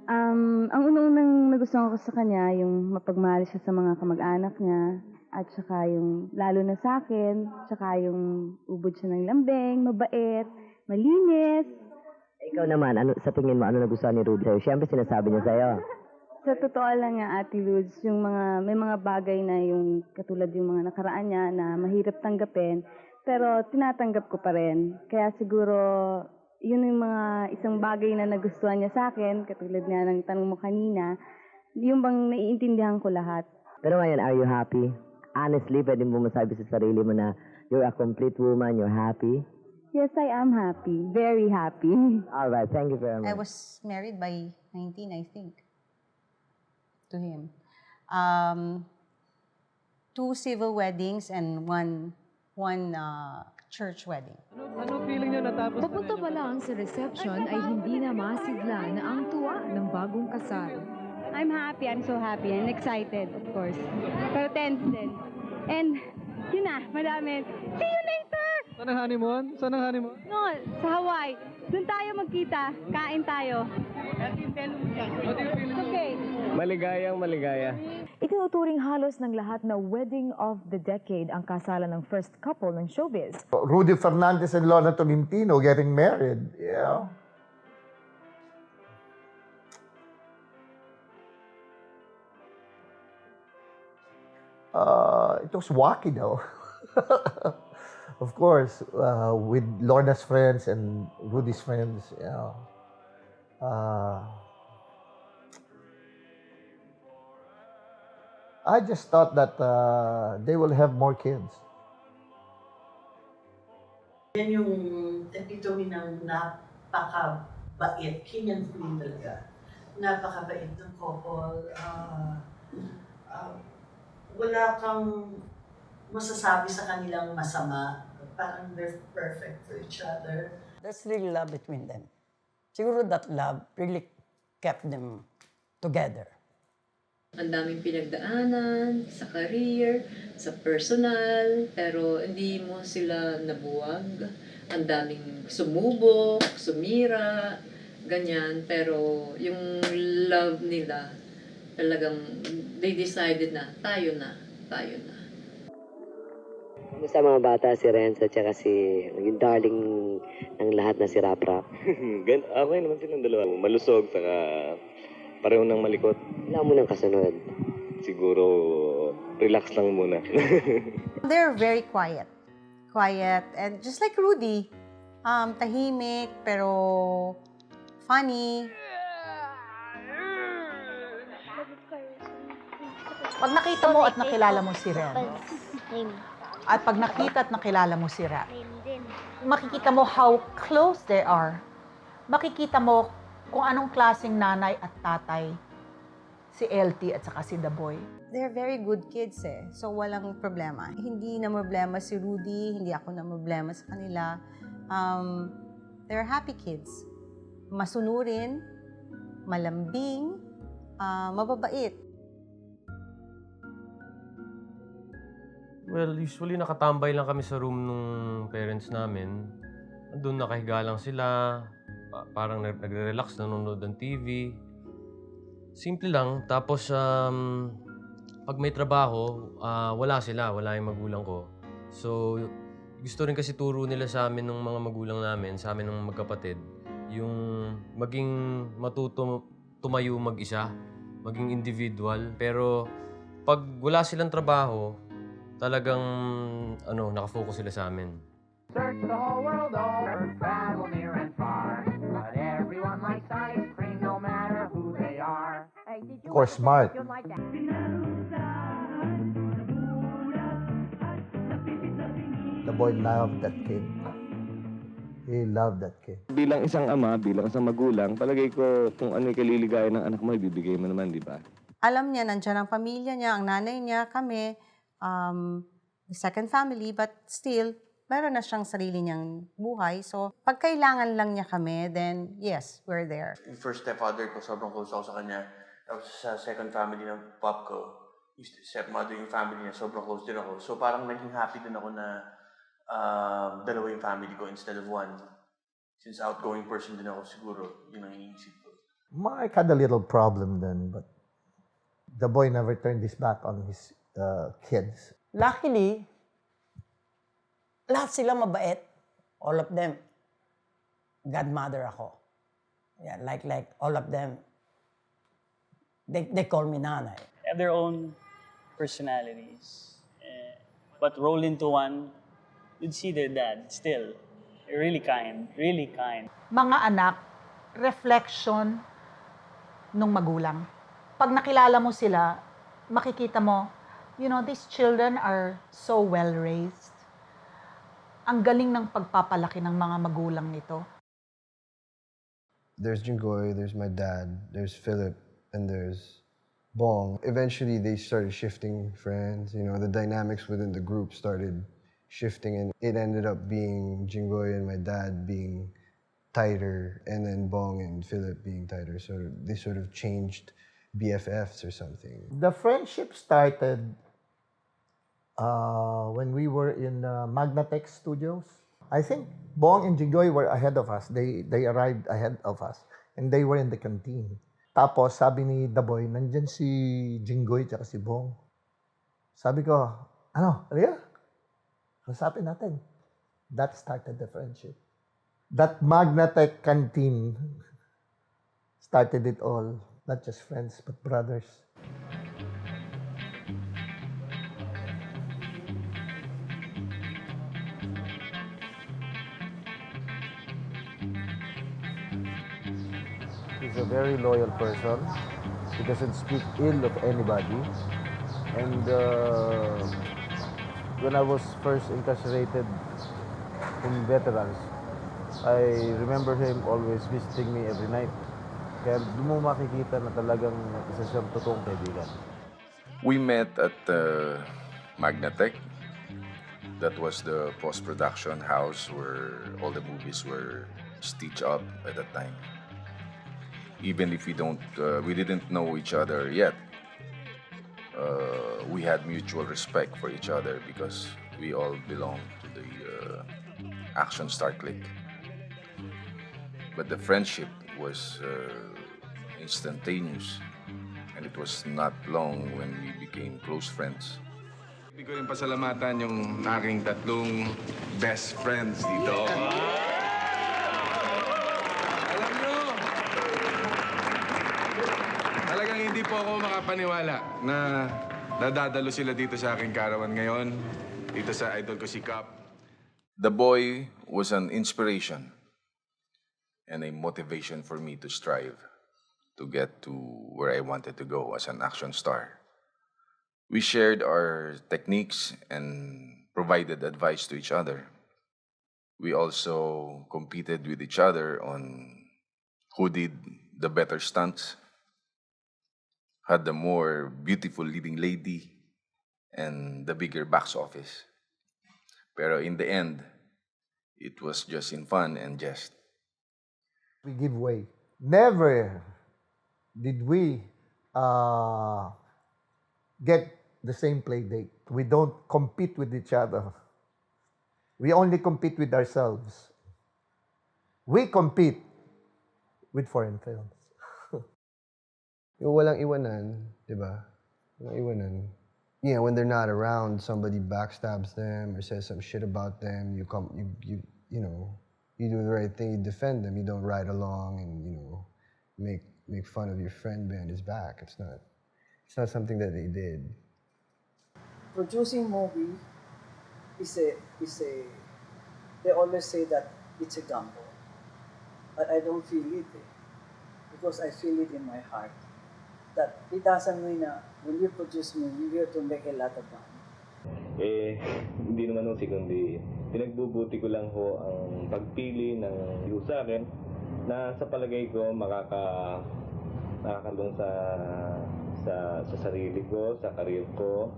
Ang unang nagustuhan ko sa kanya, yung mapagmahal siya sa mga kamag-anak niya, at saka yung lalo na sa akin, saka yung ubod siya ng lambing, mabait, malinis. Ikaw naman, ano, sa tingin mo, ano nagustuhan ni Rudy sa'yo? Siyempre sinasabi niya sa'yo. Sa totoo lang nga, Ate Ludes, yung may mga bagay na yung katulad yung mga nakaraan niya na mahirap tanggapin, pero tinatanggap ko pa rin. Kaya siguro, yun yung mga isang bagay na nagustuhan niya sa akin, katulad nga ng tanong mo kanina, yung bang naiintindihan ko lahat. Pero ngayon, are you happy? Honestly, pwede mo masabi sa sarili mo na you're a complete woman, you're happy? Yes, I am happy. Very happy. All right, thank you very much. I was married by 19, I think, to him. 2 civil weddings and one church wedding. Ano feeling niyo natapos na Papunta pa lang sa reception ay hindi na masigla na ang tuwa ng bagong kasal. I'm happy. I'm so happy and excited, of course. Pero tense din. And, yun na, madami. See you later! Saan ang honeymoon? Saan ang honeymoon? No, sa Hawaii. Doon tayo magkita. Kain tayo. Okay. Maligayang maligaya. Itinuturing halos ng lahat na wedding of the decade ang kasalan ng first couple ng showbiz. Rudy Fernandez and Lorna Tolentino getting married. Yeah. It was wacky though. Of course, with Lorna's friends and Rudy's friends, you know. I just thought that they will have more kids. Yan yung epitome ng napakabait. Kenyan film talaga. Napakabait ng couple. Wala kang masasabi sa kanilang masama. Parang they're perfect for each other. There's really love between them. Siguro that love really kept them together. Ang daming pinagdaanan sa career, sa personal, pero hindi mo sila nabuwag. Ang daming sumubok, sumira, ganyan. Pero yung love nila, talagang they decided na tayo na, tayo na. Kamusta mga bata, si Renzo, tsaka si yung darling ng lahat na si Rap Rap? Okay naman silang dalawa. Malusog, saka pareho ng malikot. Wala mo nang kasunod. Siguro, relax lang muna. They're very quiet. Quiet. And just like Rudy, tahimik, pero funny. Pag nakita mo at nakilala mo si Ren, at pag nakita at nakilala mo si Rap, makikita mo how close they are. Makikita mo kung anong klaseng nanay at tatay si LT at saka si The Boy. They're very good kids eh. So walang problema. Hindi na problema si Rudy, hindi ako na problema sa kanila. They're happy kids. Masunurin, malambing, mababait. Well, usually nakatambay lang kami sa room nung parents namin. Doon nakahiga lang sila, parang nagre-relax, nanonood ng TV. Simple lang. Tapos, pag may trabaho, wala sila, wala yung magulang ko. So, gusto rin kasi turo nila sa amin ng mga magulang namin, sa amin ng magkapatid, yung maging matuto tumayo mag-isa, maging individual. Pero pag wala silang trabaho, talagang nakafocus sila sa amin. Search the whole world over, travel near and far. But everyone likes ice cream, no matter who they are. Hey, did Of course, smart. you like that? The boy loved that kid. He loved that kid. Bilang isang ama, bilang isang magulang, palagay ko kung ano yung kaliligayan ng anak mo, ibibigay mo naman, di ba? Alam niya, nandiyan ang pamilya niya, ang nanay niya, kami, the second family, but still, meron na siyang sarili niyang buhay. So, pag kailangan lang niya kami, then yes, we're there. Yung first stepfather ko, sobrang close ako sa kanya. Tapos sa second family ng pop ko, yung stepmother yung family niya, sobrang close din ako. So parang naging happy din ako na dalawa yung family ko instead of one. Since outgoing person din ako siguro, yun ang iniisip ko. Mike had a little problem then, but the boy never turned his back on his kids. Luckily, lahat sila mabait. All of them. Godmother ako. Yeah, like all of them. They call me nanay. Have their own personalities. But roll into one, you'd see their dad still. Really kind, really kind. Mga anak, reflection nung magulang. Pag nakilala mo sila, makikita mo, these children are so well raised. Ang galing ng pagpapalaki ng mga magulang nito. There's Jingoy, there's my dad, there's Philip, and there's Bong. Eventually, they started shifting friends. The dynamics within the group started shifting, and it ended up being Jingoy and my dad being tighter, and then Bong and Philip being tighter. So they sort of changed BFFs or something. The friendship started when we were in Magnatech Studios. I think Bong and Jingoy were ahead of us. They arrived ahead of us, and they were in the canteen. Tapos sabi ni The Boy, nandyan si Jingoy at si Bong. Sabi ko, Ria? Kasapin natin. That started the friendship. That Magnatech canteen started it all. Not just friends, but brothers. He's a very loyal person. He doesn't speak ill of anybody. And when I was first incarcerated in veterans, I remember him always visiting me every night. Kaya doon mo makikita na talagang isa siyang totoong kaibigan. We met at Magnatech. That was the post-production house where all the movies were stitched up at that time. Even if we didn't know each other yet, we had mutual respect for each other because we all belonged to the Action Star clique. But the friendship was instantaneous, and it was not long when we became close friends. Hindi ko rin pasalamatan yung aking tatlong best friends dito. Alam nyo, talagang hindi po ako makapaniwala na nadadalo sila dito sa aking karawan ngayon, dito sa idol ko si Cap. The boy was an inspiration and a motivation for me to strive to get to where I wanted to go as an action star. We shared our techniques and provided advice to each other. We also competed with each other on who did the better stunts, had the more beautiful leading lady, and the bigger box office. Pero in the end, it was just in fun and jest. We give way. Never did we get the same play date. We don't compete with each other. We only compete with ourselves. We compete with foreign films. Yung walang iwanan, di ba? Yeah, when they're not around, somebody backstabs them or says some shit about them. You do the right thing. You defend them. You don't ride along and make fun of your friend behind his back. It's not something that they did. Producing movie is a they always say that it's a gamble. But I don't feel it because I feel it in my heart that it doesn't mean na when we produce movie, we have to make a lot of money. Hindi naman ho kundi pinagbubuti ko lang ho ang pagpili ng view sa akin na sa palagay ko makakalong sa sarili ko, sa career ko,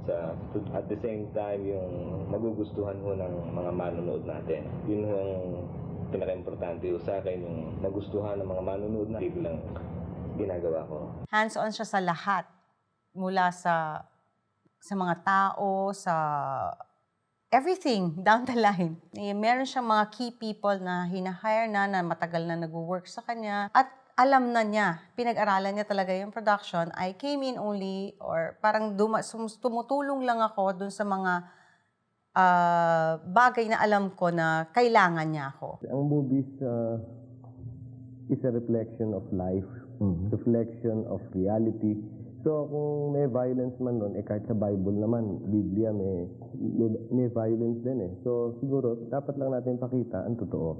at the same time yung magugustuhan ho ng mga manonood natin. Yun ho ang pinaka-importante ho sa akin, yung magustuhan ng mga manonood na hindi ko lang ginagawa ko. Hands-on siya sa lahat. Mula sa mga tao, sa everything, down the line. Meron siyang mga key people na hinahire na matagal na nag-work sa kanya. At alam na niya, pinag-aralan niya talaga yung production. I came in only, or parang tumutulong lang ako dun sa mga bagay na alam ko na kailangan niya ako. Ang movies is a reflection of life, reflection of reality. So kung may violence man doon, kahit sa Bible naman, Biblia may violence din So siguro, dapat lang natin pakita ang totoo.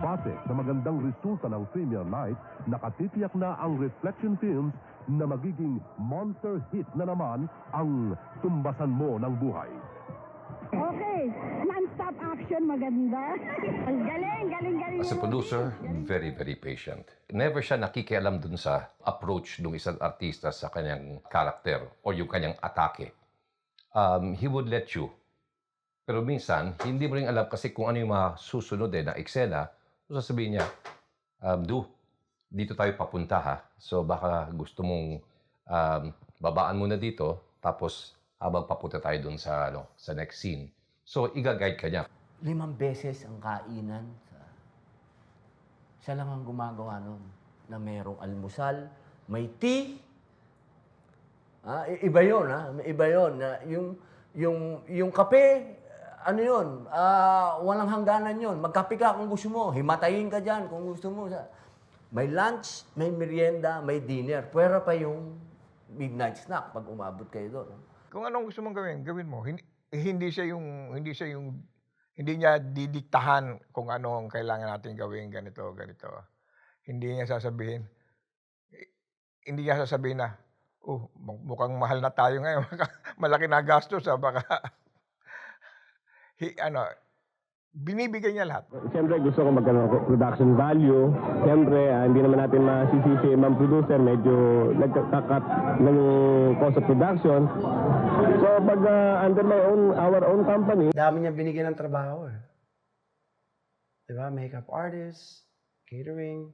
Base sa magandang resulta ng premiere night, nakatitiyak na ang Reflection Films na magiging monster hit na naman ang Tumbasan Mo ng Buhay. Okay, non-stop action, maganda. Ang galing. As a producer, very, very patient. Never siya nakikialam dun sa approach ng isang artista sa kanyang karakter o yung kanyang atake. He would let you. Pero minsan, hindi mo rin alam kasi kung ano yung mga susunod na eksena, so sasabihin niya, dito tayo papunta ha. So baka gusto mong babaan muna dito, tapos habang papunta tayo dun sa next scene. So, iga-guide ka niya. 5 beses ang kainan. Siya lang ang gumagawa nun. Na merong almusal, may tea. Iba yun, ha? Iba yun. Yung kape, ano yun? Walang hangganan yun. Magkape ka kung gusto mo. Himatayin ka dyan kung gusto mo. May lunch, may merienda, may dinner. Pwera pa yung midnight snack pag umabot kayo doon. Kung anong gusto mong gawin mo. Hindi niya didiktahan kung ano ang kailangan natin gawin, ganito. Hindi niya sasabihin na, mukhang mahal na tayo ngayon. Malaki na gastos, baka binibigay niya lahat. Siyempre, gusto ko magkaroon ng production value. Siyempre, hindi naman natin masisisi ang producer. Medyo nagkakat ng cost of production. So, pag under our own company, dami niya binigyan ng trabaho Diba? Makeup artist, catering,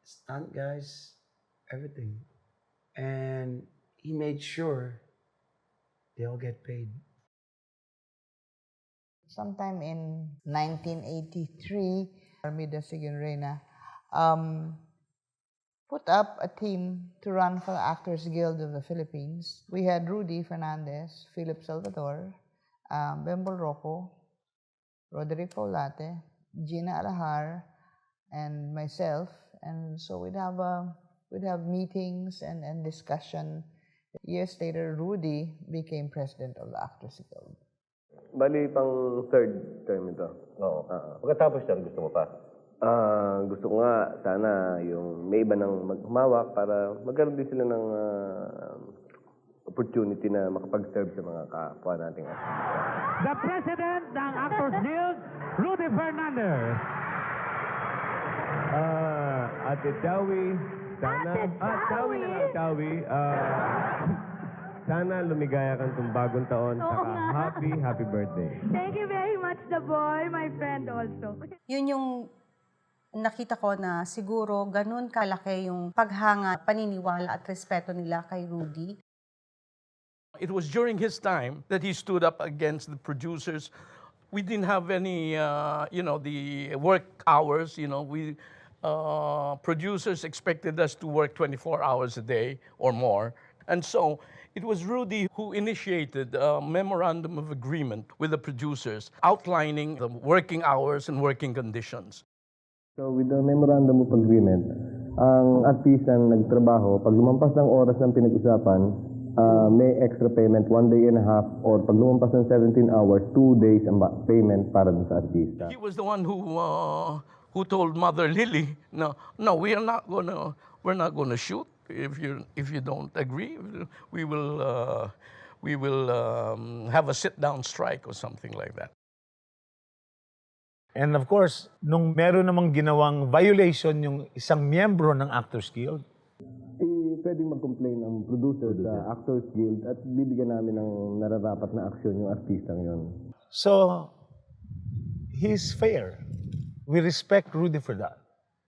stunt guys, everything. And he made sure they all get paid. Sometime in 1983, Armida Sigurena put up a team to run for the Actors Guild of the Philippines. We had Rudy Fernandez, Philip Salvador, Bembol Rocco, Roderico Late, Gina Alahar, and myself. And so we'd have meetings and discussion. Years later, Rudy became president of the Actors Guild. bali pang third term ito. Oo. Pagkatapos yan, gusto mo pa? Gusto ko nga, sana yung may iba nang humawak para magkaroon din sila ng opportunity na makapag-serve sa mga kapwa nating artista. The President ng Actors Guild, Rudy Fernandez. Ate Tawi, sana lumigaya kang itong bagong taon. Saka happy birthday. Thank you very much, the boy, my friend also. Yun yung nakita ko na siguro ganun kalaki yung paghanga, paniniwala at respeto nila kay Rudy. It was during his time that he stood up against the producers. We didn't have any, the work hours, producers expected us to work 24 hours a day or more. And so it was Rudy who initiated a memorandum of agreement with the producers outlining the working hours and working conditions. So with the memorandum of agreement, ang artistang nagtrabaho, pag lumampas ng oras ng pinag-usapan, may extra payment, 1 day and a half, or pag lumampas ng 17 hours, 2 days ang payment para dun sa artista. He was the one who told Mother Lily, no, we're not gonna shoot if you don't agree. We will have a sit-down strike or something like that. And of course, nung meron namang ginawang violation yung isang miyembro ng Actors Guild, Pwedeng mag-complain ang producer sa Actors Guild at bibigyan namin ng nararapat na aksyon yung artistang yon. so he's fair. We respect Rudy for that.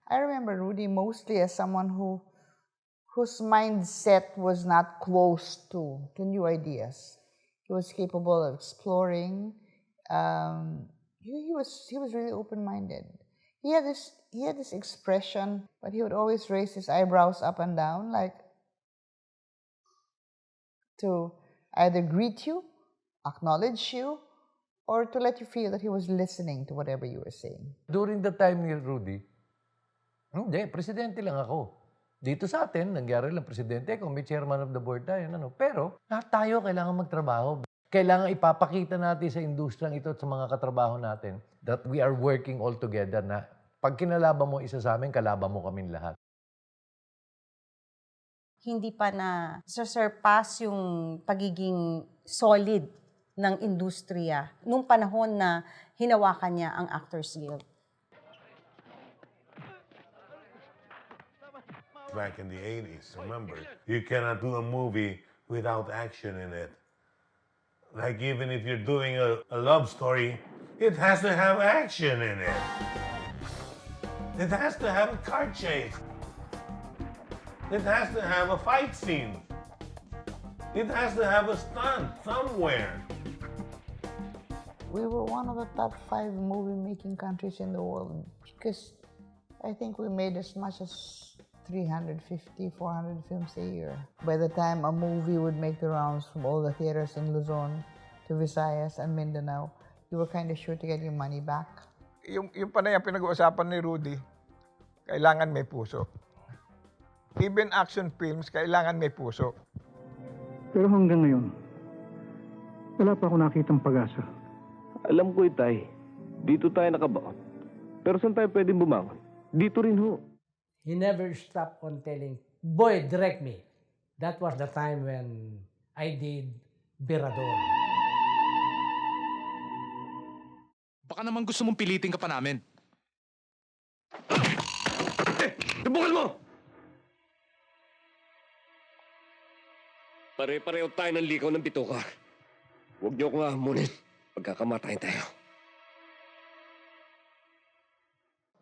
I remember Rudy mostly as someone whose mindset was not close to new ideas. He was capable of exploring. He was really open-minded. He had this expression, but he would always raise his eyebrows up and down, like to either greet you, acknowledge you, or to let you feel that he was listening to whatever you were saying. During the time ni Rudy, hindi, presidente lang ako. Dito sa atin, nangyari lang presidente, kung may chairman of the board tayo, pero lahat tayo kailangan magtrabaho. Kailangan ipapakita natin sa industriyang ito at sa mga katrabaho natin that we are working all together na pag kinalaban mo isa sa amin, kalaban mo kaming lahat. Hindi pa na surpass yung pagiging solid ng industriya nung panahon na hinawakan niya ang Actors Guild. Back in the 80s, remember, you cannot do a movie without action in it. Like even if you're doing a love story, it has to have action in it. It has to have a car chase. It has to have a fight scene. It has to have a stunt somewhere. We were one of the top 5 movie-making countries in the world because I think we made as much as 350, 400 films a year. By the time a movie would make the rounds from all the theaters in Luzon to Visayas and Mindanao, you were kind of sure to get your money back. Yung panay ang pinag-uusapan ni Rudy, kailangan may puso. Even action films, kailangan may puso. Pero hanggang ngayon, wala pa ako nakitang pag-asa. Alam ko, Itay. Dito tayo nakabaon. Pero saan tayo pwedeng bumangon? Dito rin ho. He never stopped on telling, boy, direct me. That was the time when I did Birador. Baka naman gusto mong pilitin ka pa namin. Subukan mo! Pare-pareho tayo ng likaw ng bituka. Huwag niyo akong ahamunin. Pagkakamatayin tayo.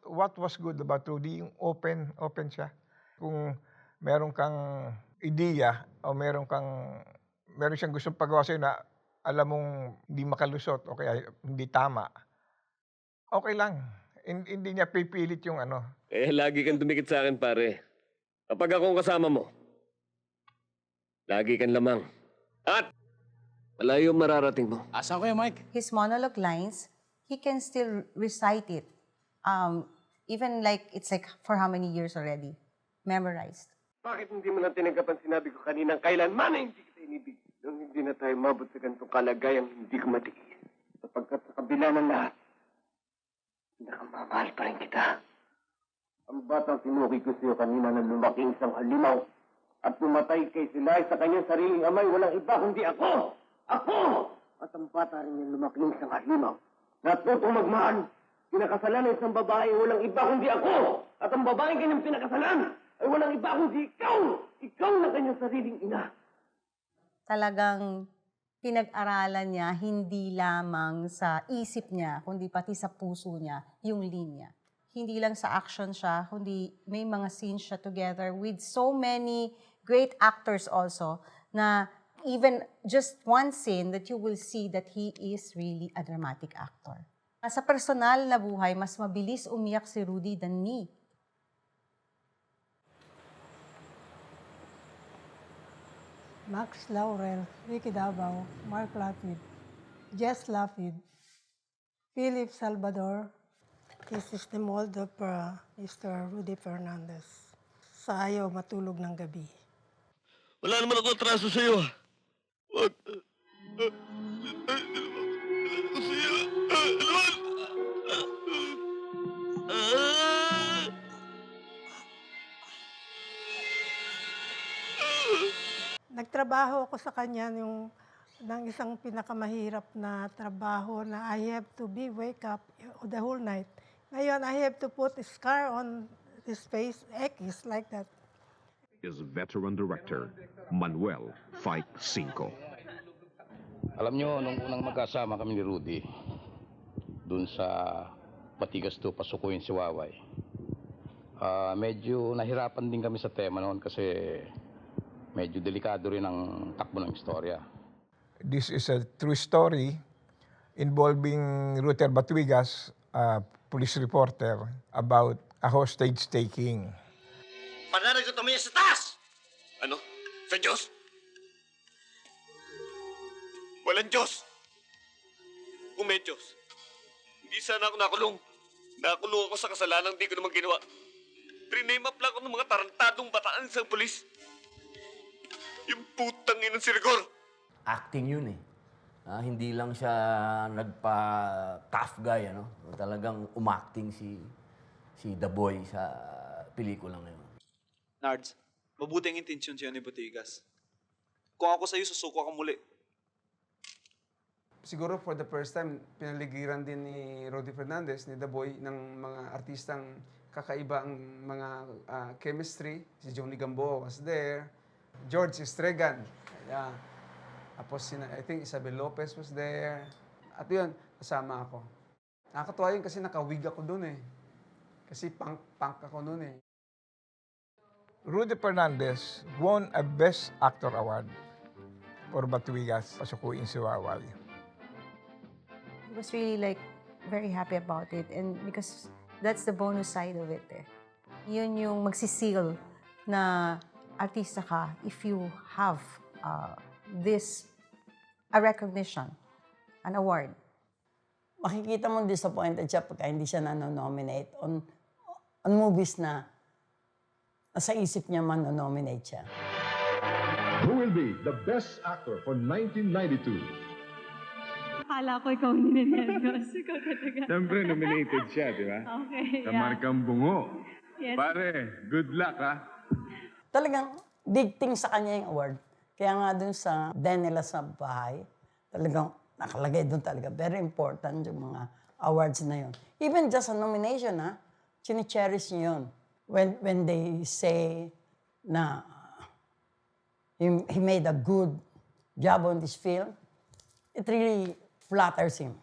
What was good about Rudy, yung open siya. Kung meron kang ideya o meron siyang gustong pagawa sa'yo na alam mong hindi makalusot o kaya hindi tama, okay lang. Hindi niya pipilit yung ano. Lagi kang dumikit sa akin, pare. Kapag akong kasama mo, lagi kang lamang. At malayo mararating mo. Asan ko yung Mike? His monologue lines, he can still recite it. Even like, it's like for how many years already? Memorized. Bakit hindi mo lang tinanggapan sinabi ko kaninang kailanman na hindi kita inibig? Nung hindi na tayo mabot sa ganitong kalagayang hindi ko matiis. Sapagkat sa kabila ng lahat, nakamamahal pa rin kita. Ang batang tinuki ko sa'yo kanina na lumaking isang halimaw at pumatay kay Silay sa kanyang sariling amay, walang iba kundi ako! Ako! At ang bata rin yung lumaking isang halimaw. Natutong magmaan, pinakasalan ng isang babae, walang iba kundi ako! At ang babaeng kanyang pinakasalan ay walang iba kundi ikaw! Ikaw na kanyang sariling ina. Talagang pinag-aralan niya hindi lamang sa isip niya, kundi pati sa puso niya, yung linya. Hindi lang sa action siya, kundi may mga scenes siya together with so many great actors also, na even just one scene that you will see that he is really a dramatic actor. Sa personal na buhay, mas mabilis umiyak si Rudy than me. Max Laurel, Ricky Davao, Mark Lapid, Jess Lapid, Philip Salvador. This is the mold of Mr. Rudy Fernandez. Sa ayaw matulog ng gabi. Wala naman ako atraso sa'yo. Wag. Nagtrabaho ako sa kanya ng isang pinakamahirap na trabaho na I have to wake up the whole night. Ngayon, I have to put a scar on his face, X, like that. Is veteran director Manuel Fight Cinco. Alam nyo, nung unang magkasama kami ni Rudy, dun sa Matigas to Pasukuin si Waway, medyo nahirapan din kami sa tema noon kasi medyo delikado rin ang takbo ng istorya. This is a true story involving Ruther Batuigas, a police reporter, about a hostage taking. Pananagot naman yan sa taas! Ano? Sa Diyos? Walang Diyos. Kung may Diyos, hindi sana ako nakulong. Nakulong ako sa kasalanan di ko naman ginawa. Triname up lang ako ng mga tarantadong bataan sa pulis. Yung putang inang si Rigor. Acting yun eh. Hindi lang siya nagpa-tough guy, ano? Talagang umacting si The Boy sa pelikula na yun. Nards, mabuti ang intensyon siya ni Batigas. Kung ako sa'yo, susuko ka muli. Siguro for the first time, pinaligiran din ni Rudy Fernandez, ni The Boy, ng mga artistang kakaiba ang mga chemistry. Si Johnny Gamboa was there. George Estregan. Tapos I think Isabel Lopez was there. At yun, kasama ako. Nakakatuwa yun kasi nakawig ako dun eh. Kasi punk ako dun eh. Rudy Fernandez won a Best Actor Award for Batuigas, Pasukuin si Waway. I was really very happy about it, and because that's the bonus side of it eh. Yun yung magsisil na artista ka if you have a recognition, an award. Makikita mong disappointed siya pagka hindi siya nanonominate on movies na nasa isip niya man-nominate siya. Who will be the best actor for 1992? Akala ko ikaw ninenervyos. Ikaw talaga. Siyempre, nominated siya, di ba? Okay, Sa yeah. Markang Bungo. Yes. Pare, good luck, ha? Talagang big thing sa kanya yung award. Kaya nga dun sa den nila sa bahay, talagang nakalagay dun talaga. Very important yung mga awards na yun. Even just a nomination, chine-cherish niyo yun. When they say na he made a good job on this film, it really flatters him.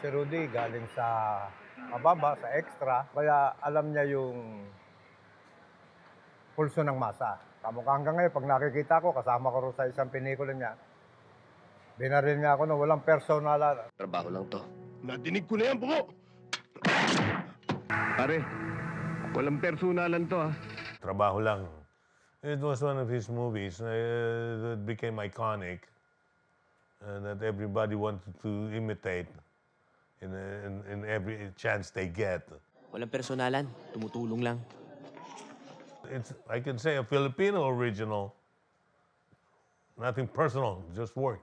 Si Rudy galing sa mababa, sa extra, kaya alam niya yung pulso ng masa. Kamukha hanggang ngayon, pag nakikita ko, kasama ko rin sa isang pelikula niya, binaril niya ako na walang personalan. Trabaho lang to. Nadinig ko na yan, Bungo! Pare, walang personalan to, ha? Trabaho lang. It was one of his movies that became iconic and that everybody wanted to imitate in every chance they get. Walang personalan, tumutulong lang. It's, I can say, a Filipino original. Nothing personal, just work.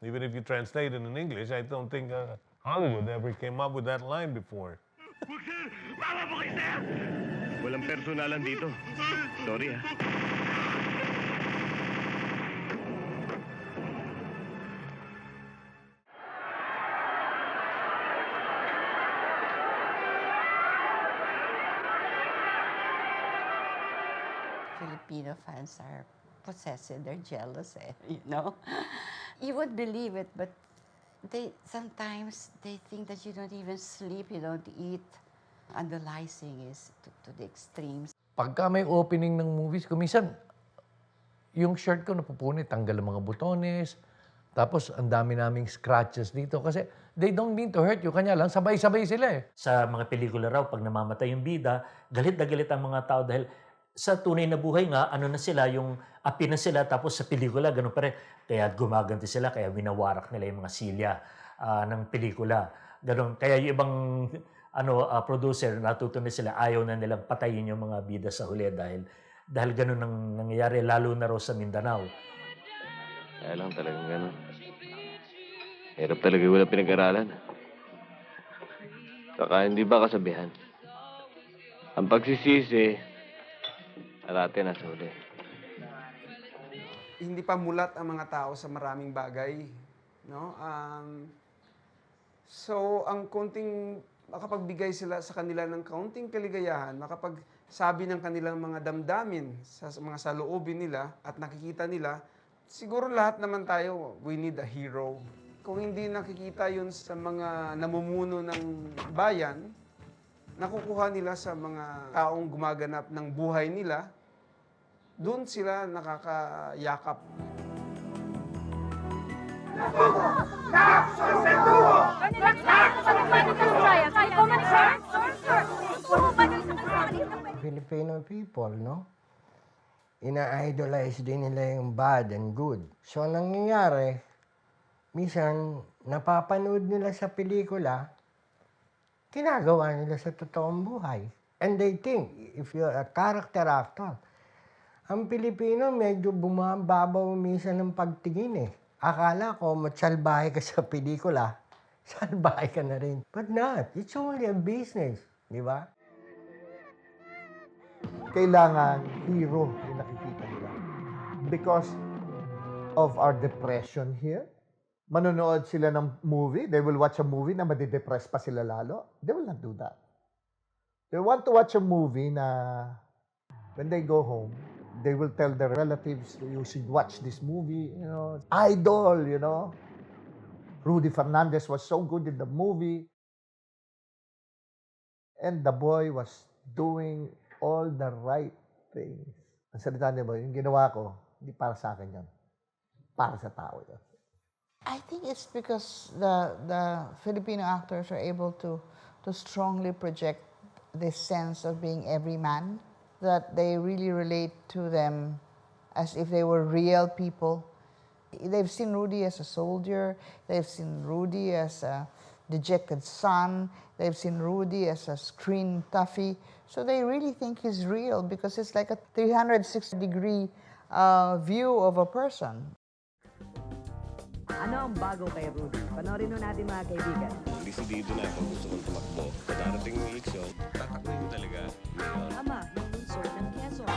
Even if you translate it in English, I don't think Hollywood ever came up with that line before. Walang personalan dito. Sorry, ha? Filipino fans are possessive, they're jealous, you know? You would believe it, but sometimes they think that you don't even sleep, you don't eat. Idolizing is to the extremes. Pagka may opening ng movies ko, minsan, yung shirt ko napupunit, tanggal ang mga butones, tapos ang dami naming scratches dito kasi they don't mean to hurt you, kanya lang sabay-sabay sila eh. Sa mga pelikula raw, pag namamatay yung bida, galit na galit ang mga tao dahil Sa tunay na buhay nga, ano na sila, yung api na sila, tapos sa pelikula, ganun pa rin. Kaya gumaganti sila, kaya winawarak nila yung mga silya ng pelikula. Ganun. Kaya yung ibang producer, natuto na sila, ayaw na nilang patayin yung mga bida sa huli dahil ganun ang nangyayari, lalo na raw sa Mindanao. Kaya lang talagang ganun. Hirap talaga wala pinag-aralan. Saka hindi ba kasabihan? Ang pagsisisi, arate na sa huli. Hindi pa mulat ang mga tao sa maraming bagay. No? So, ang konting makapagbigay sila sa kanila ng kaunting kaligayahan, makapagsabi ng kanilang mga damdamin sa mga saloobin nila at nakikita nila, siguro lahat naman tayo, we need a hero. Kung hindi nakikita yun sa mga namumuno ng bayan, nakukuha nila sa mga taong gumaganap ng buhay nila, doon sila nakakayakap. Filipino people, no? Ina-idolize din nila yung bad and good. So, nangyayari, minsan, napapanood nila sa pelikula, ginagawa nila sa totoong buhay. And they think, if you're a character actor, ang Pilipino medyo bumababaw minsan ng pagtingin eh. Akala ko, matsalbahe ka sa pelikula, salbahe ka na rin. But not. It's only a business. Di ba? Kailangan hero yung nakikita nila. Because of our depression here, manonood sila ng movie, they will watch a movie na madidepress pa sila lalo. They will not do that. They want to watch a movie na when they go home, they will tell their relatives, you should watch this movie, you know. Idol, you know. Rudy Fernandez was so good in the movie. And the boy was doing all the right things. Ang salita niya ba, yung ginawa ko, hindi para sa akin yan. Para sa tao yan. I think it's because the Filipino actors are able to strongly project this sense of being everyman, that they really relate to them as if they were real people. They've seen Rudy as a soldier, they've seen Rudy as a dejected son, they've seen Rudy as a screen toughie, so they really think he's real because it's like a 360-degree view of a person. Ano ang bago kay Rudy? Panoorin nun natin mga kaibigan. Desidido na kung gusto kong tumakbo. Sa darating ng eleksyon, tatakbo ko talaga. Ama ng lungsod ng Quezon.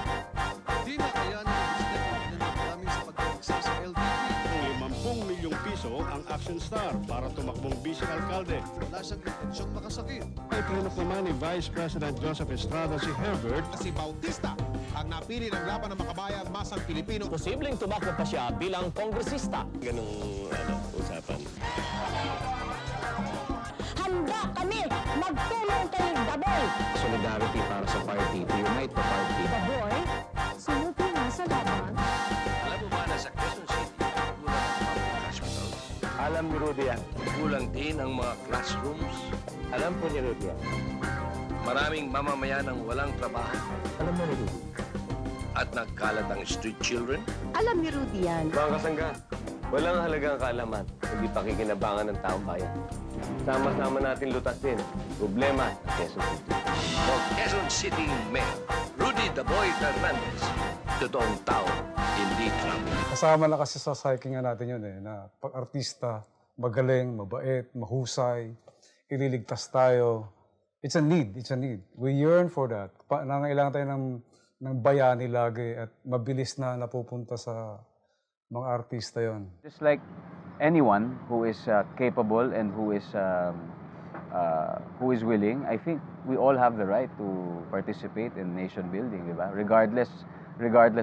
Di na kaya ng presidente ng namin sa pagkakasal sa LDP. Kung 50 milyong piso ang action star para tumakbong vice-alkalde. Wala siyang intensyong makasakit. Ay pinanap naman ni Vice President Joseph Estrada si Herbert. Si Bautista ang napili ng laban ng makabayang masang Pilipino. Posibleng tumakbo pa siya bilang kongresista. Ganong usapan. Handa kami magtulong kay Daboy. Solidarity para sa party, to unite the party. Daboy, sumuko na sa laban. Alam mo ba na sa Quezon City, kulang ang mga hospital? Alam ni Rudy yan. Kulang din ang mga classrooms. Alam po ni Rudy yan. Maraming mamamayan ang walang trabaho. Alam mo ni Rudy. At nagkalat ang street children. Alam ni Rudy yan. Mga kasangga, walang halagang kaalaman, hindi pakikinabangan ng taong bayan. Sama-sama natin lutasin problema ng Quezon City. For Quezon City Mayor, Rudy Daboy Fernandez. Totoong tao, hindi Trump. Kasama na kasi sa psyche nga natin yun na pag-artista, magaling, mabait, mahusay, ililigtas tayo. It's a need, it's a need. We yearn for that. Nangailangan tayo ng bayani lagi at mabilis na napupunta sa mga artista yon. Just like anyone who is capable and who is willing, I think we all have the right to participate in nation building, diba? Regardless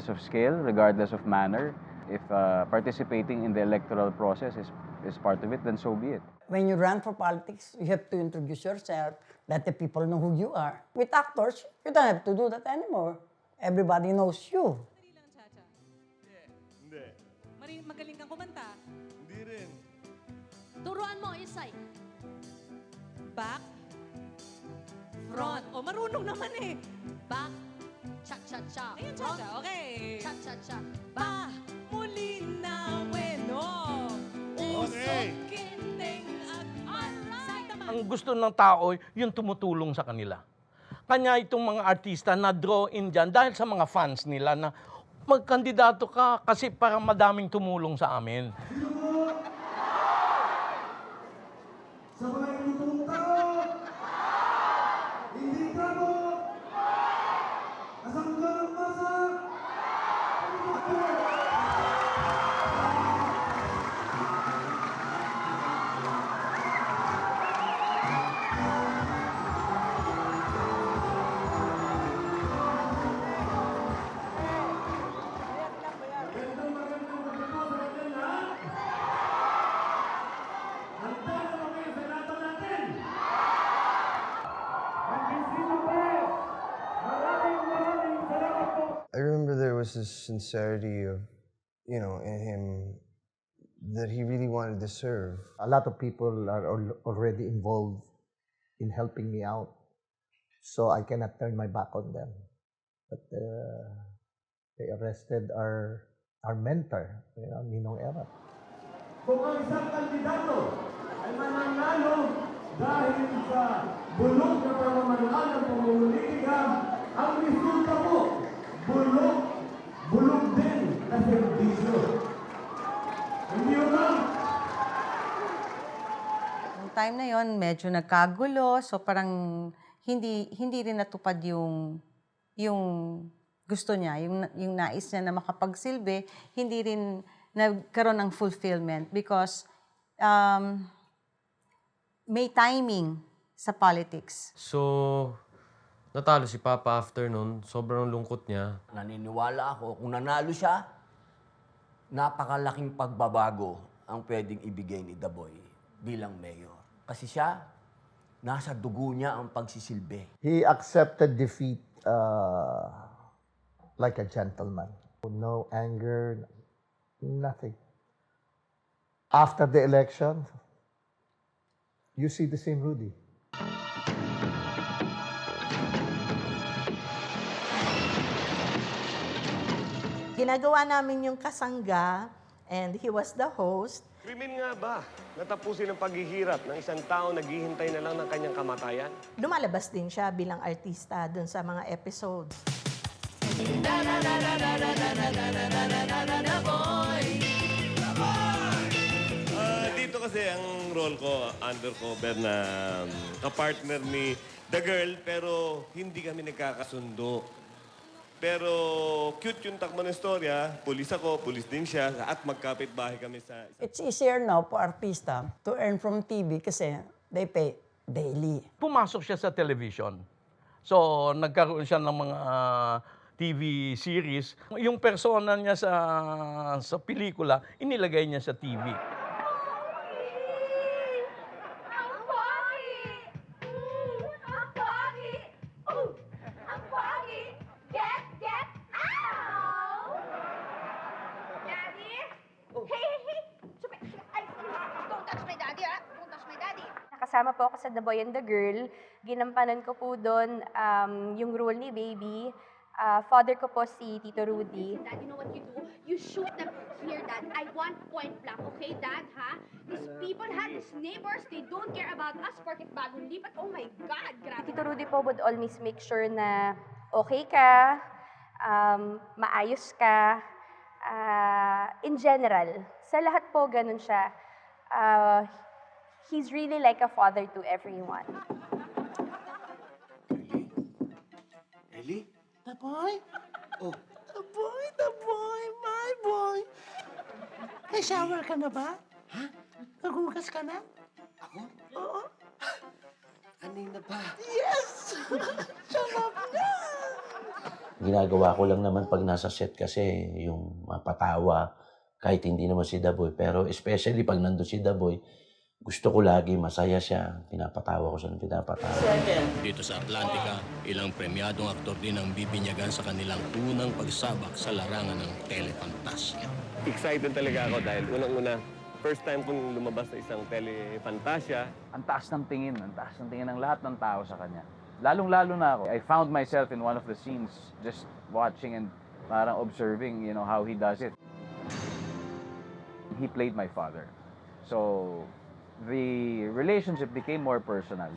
of scale, regardless of manner. If participating in the electoral process is part of it, then so be it. When you run for politics, you have to introduce yourself, let the people know who you are. With actors, you don't have to do that anymore. Everybody knows you. Magaling kang kumanta. Hindi rin. Turuan mo, Isay. Back. Front. O, marunong naman eh. Back. Cha-cha-cha. Cha-cha, okay. Cha-cha-cha. Ba, muli na bueno. Okay. Kining at alright. Ang gusto ng tao, yung tumutulong sa kanila. Kanya itong mga artista na draw in dyan dahil sa mga fans nila na magkandidato ka kasi para madaming tumulong sa amin. Sa mga itutulong tao, hindi ka mo, kasangga ng masa, I remember there was this sincerity of, in him that he really wanted to serve. A lot of people are already involved in helping me out, so I cannot turn my back on them. But they arrested our mentor, Ninong Era. kung ang isang kandidato ay mananalo dahil sa bulok na pamamanuan ng pamumulitika, ang resulta po, bulok din na serbisyo. Hindi ba? Yung time na yon medyo nagkagulo, so parang hindi rin natupad yung gusto niya, yung nais niya na makapagsilbi, hindi rin nagkaroon ng fulfillment because may timing sa politics. So, natalo si Papa after nun. Sobrang lungkot niya. Naniniwala ako, kung nanalo siya, napakalaking pagbabago ang pwedeng ibigay ni Daboy bilang mayor. Kasi siya, nasa dugo niya ang pagsisilbi. He accepted defeat like a gentleman. No anger, nothing. After the election, you see the same Rudy. Ginagawa namin yung kasangga and he was the host. Krimen nga ba natapusin ang paghihirap ng isang tao naghihintay na lang ng kanyang kamatayan? Lumalabas din siya bilang artista dun sa mga episodes. Dito kasi ang role ko, undercover na kapartner ni The Girl, pero hindi kami nagkakasundo. Pero cute yung takbo ng istorya. Pulis ako, pulis din siya, at magkapit-bahay kami sa... It's easier now for artista to earn from TV kasi they pay daily. Pumasok siya sa television. So, nagkaroon siya ng mga TV series. Yung persona niya sa pelikula, inilagay niya sa TV. Nakasama po ako sa The Boy and the Girl. Ginampanan ko po doon yung role ni Baby. Father ko po si Tito Rudy. Dad, you know what you do? You shoot them here, Dad. I want point blank, okay, Dad, ha? These people, these neighbors, they don't care about us porket bagong lipat. Oh my God, grabe. Tito Rudy po would always make sure na okay ka, maayos ka, in general. Sa lahat po, ganun siya. He's really like a father to everyone. Ellie? The boy? Oh. The boy, my boy. May shower ka na ba? Ha? Nagugas ka na? Ako? Oo. Kanina pa. Yes! Sarap na! Ginagawa ko lang naman pag nasa set kasi yung mapatawa kahit hindi naman si Daboy. Pero especially pag nandun si Daboy, gusto ko lagi masaya siya. Pinapatawa ko siya ng pinapatawa. Dito sa Atlantica, ilang premyadong aktor din ang bibinyagan sa kanilang unang pagsabak sa larangan ng telefantasya. Excited talaga ako dahil unang-una, first time kong lumabas sa isang telefantasya. Ang taas ng tingin ng lahat ng tao sa kanya. Lalong-lalo na ako. I found myself in one of the scenes just watching and parang observing, how he does it. He played my father. So, the relationship became more personal.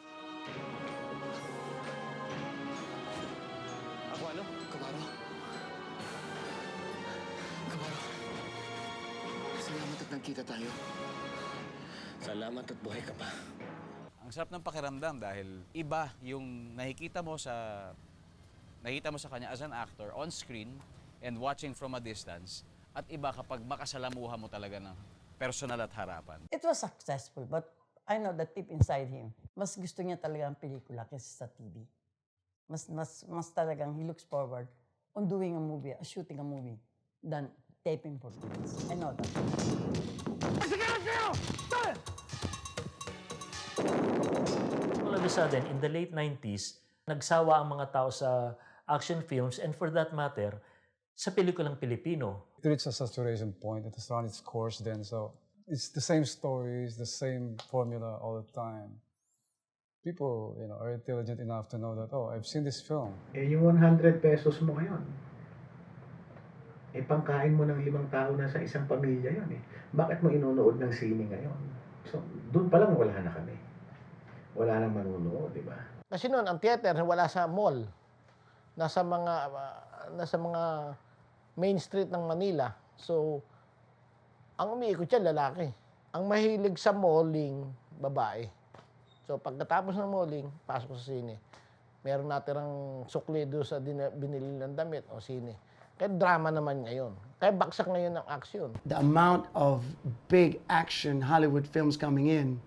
Salamat at nagkita tayo. Salamat at buhay ka pa. Ang sarap ng pakiramdam dahil iba yung nakita mo sa kanya as an actor on screen and watching from a distance, at iba kapag makasalamuha mo talaga ng personal at harapan. It was successful, but I know that deep inside him, mas gusto niya talaga ang pelikula kaysa sa TV. Mas talagang he looks forward on doing a movie, shooting a movie, than taping for TVs. I know that. All of a sudden, in the late 90s, nagsawa ang mga tao sa action films and for that matter, sa pelikulang Pilipino. It reached a saturation point. It has run its course then, so it's the same stories, the same formula all the time. People, are intelligent enough to know that, oh, I've seen this film. Yung 100 pesos mo ngayon, pangkain mo ng 5 tao na sa isang pamilya yun eh. Bakit mo inunood ng sine ngayon? So, doon pa lang wala na kami. Wala nang manunood, di ba? Kasi noon, ang theater wala sa mall. Nasa mga main street ng Manila. So, ang umiikot siya, lalaki. Ang mahilig sa malling, babae. So, pagkatapos ng malling, pasok sa sine. Meron natirang sukli doon sa binili ng damit o sine. Kaya drama naman ngayon. Kaya baksak ngayon ang action. The amount of big action Hollywood films coming in,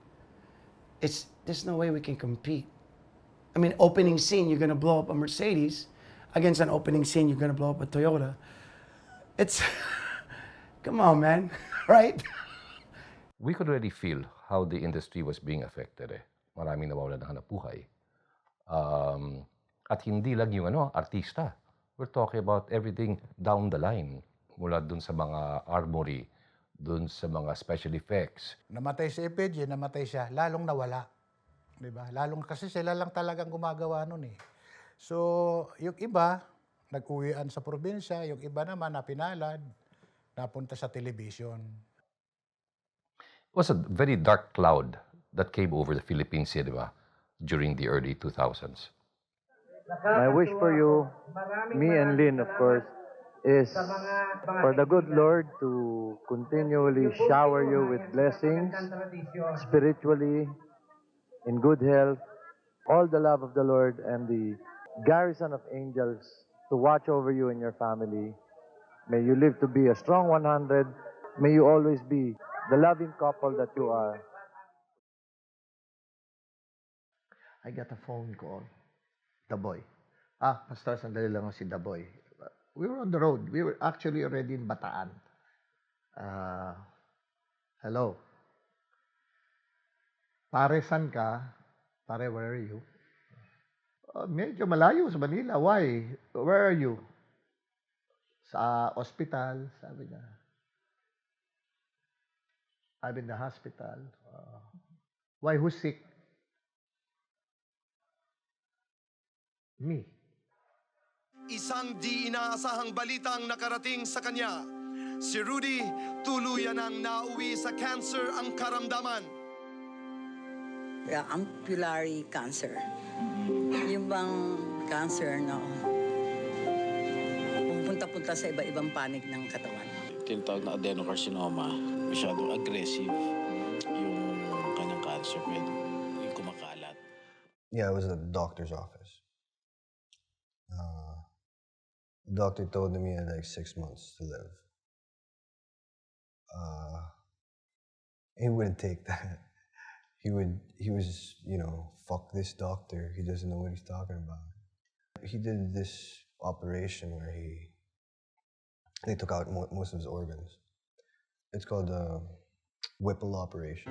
there's no way we can compete. I mean, opening scene, you're gonna blow up a Mercedes. Against an opening scene, you're gonna blow up a Toyota. It's, come on, man, right? We could already feel how the industry was being affected. Maraming nawawalan ng hanapbuhay. At hindi lang yung artista. We're talking about everything down the line. Mula dun sa mga armory, dun sa mga special effects. Namatay si EPJ, namatay siya, lalong nawala. Diba? Lalong kasi sila lang talagang gumagawa nun eh. So, yung iba, nag-uwian sa probinsya, yung iba naman napinalad, napunta sa television. It was a very dark cloud that came over the Philippine cinema during the early 2000s. My wish for you, me and Lynn, of course, is for the good Lord to continually shower you with blessings, spiritually, in good health, all the love of the Lord, and the garrison of angels to watch over you and your family. May you live to be a strong 100. May you always be the loving couple that you are. I got a phone call. The boy. Pastor, sandali lang si The Boy. We were on the road. We were actually already in Bataan. Hello. Pare, san ka? Pare, where are you? Medyo malayo sa Manila. Why? Where are you? Sa ospital, sabi niya. I'm in the hospital. Why? Who's sick? Me. Isang di inaasahang balitang nakarating sa kanya. Si Rudy, tuluyan ang nauwi sa cancer ang karamdaman. Ampullary cancer. Yung bang cancer na pupunta-punta sa iba-ibang panig ng katawan. Tinatawag na adenocarcinoma, masyadong aggressive yung kanyang cancer, yung kumakalat. Yeah, it was at the doctor's office. The doctor told him he had like 6 months to live. He wouldn't take that. He was, fuck this doctor. He doesn't know what he's talking about. He did this operation where they took out most of his organs. It's called a Whipple operation.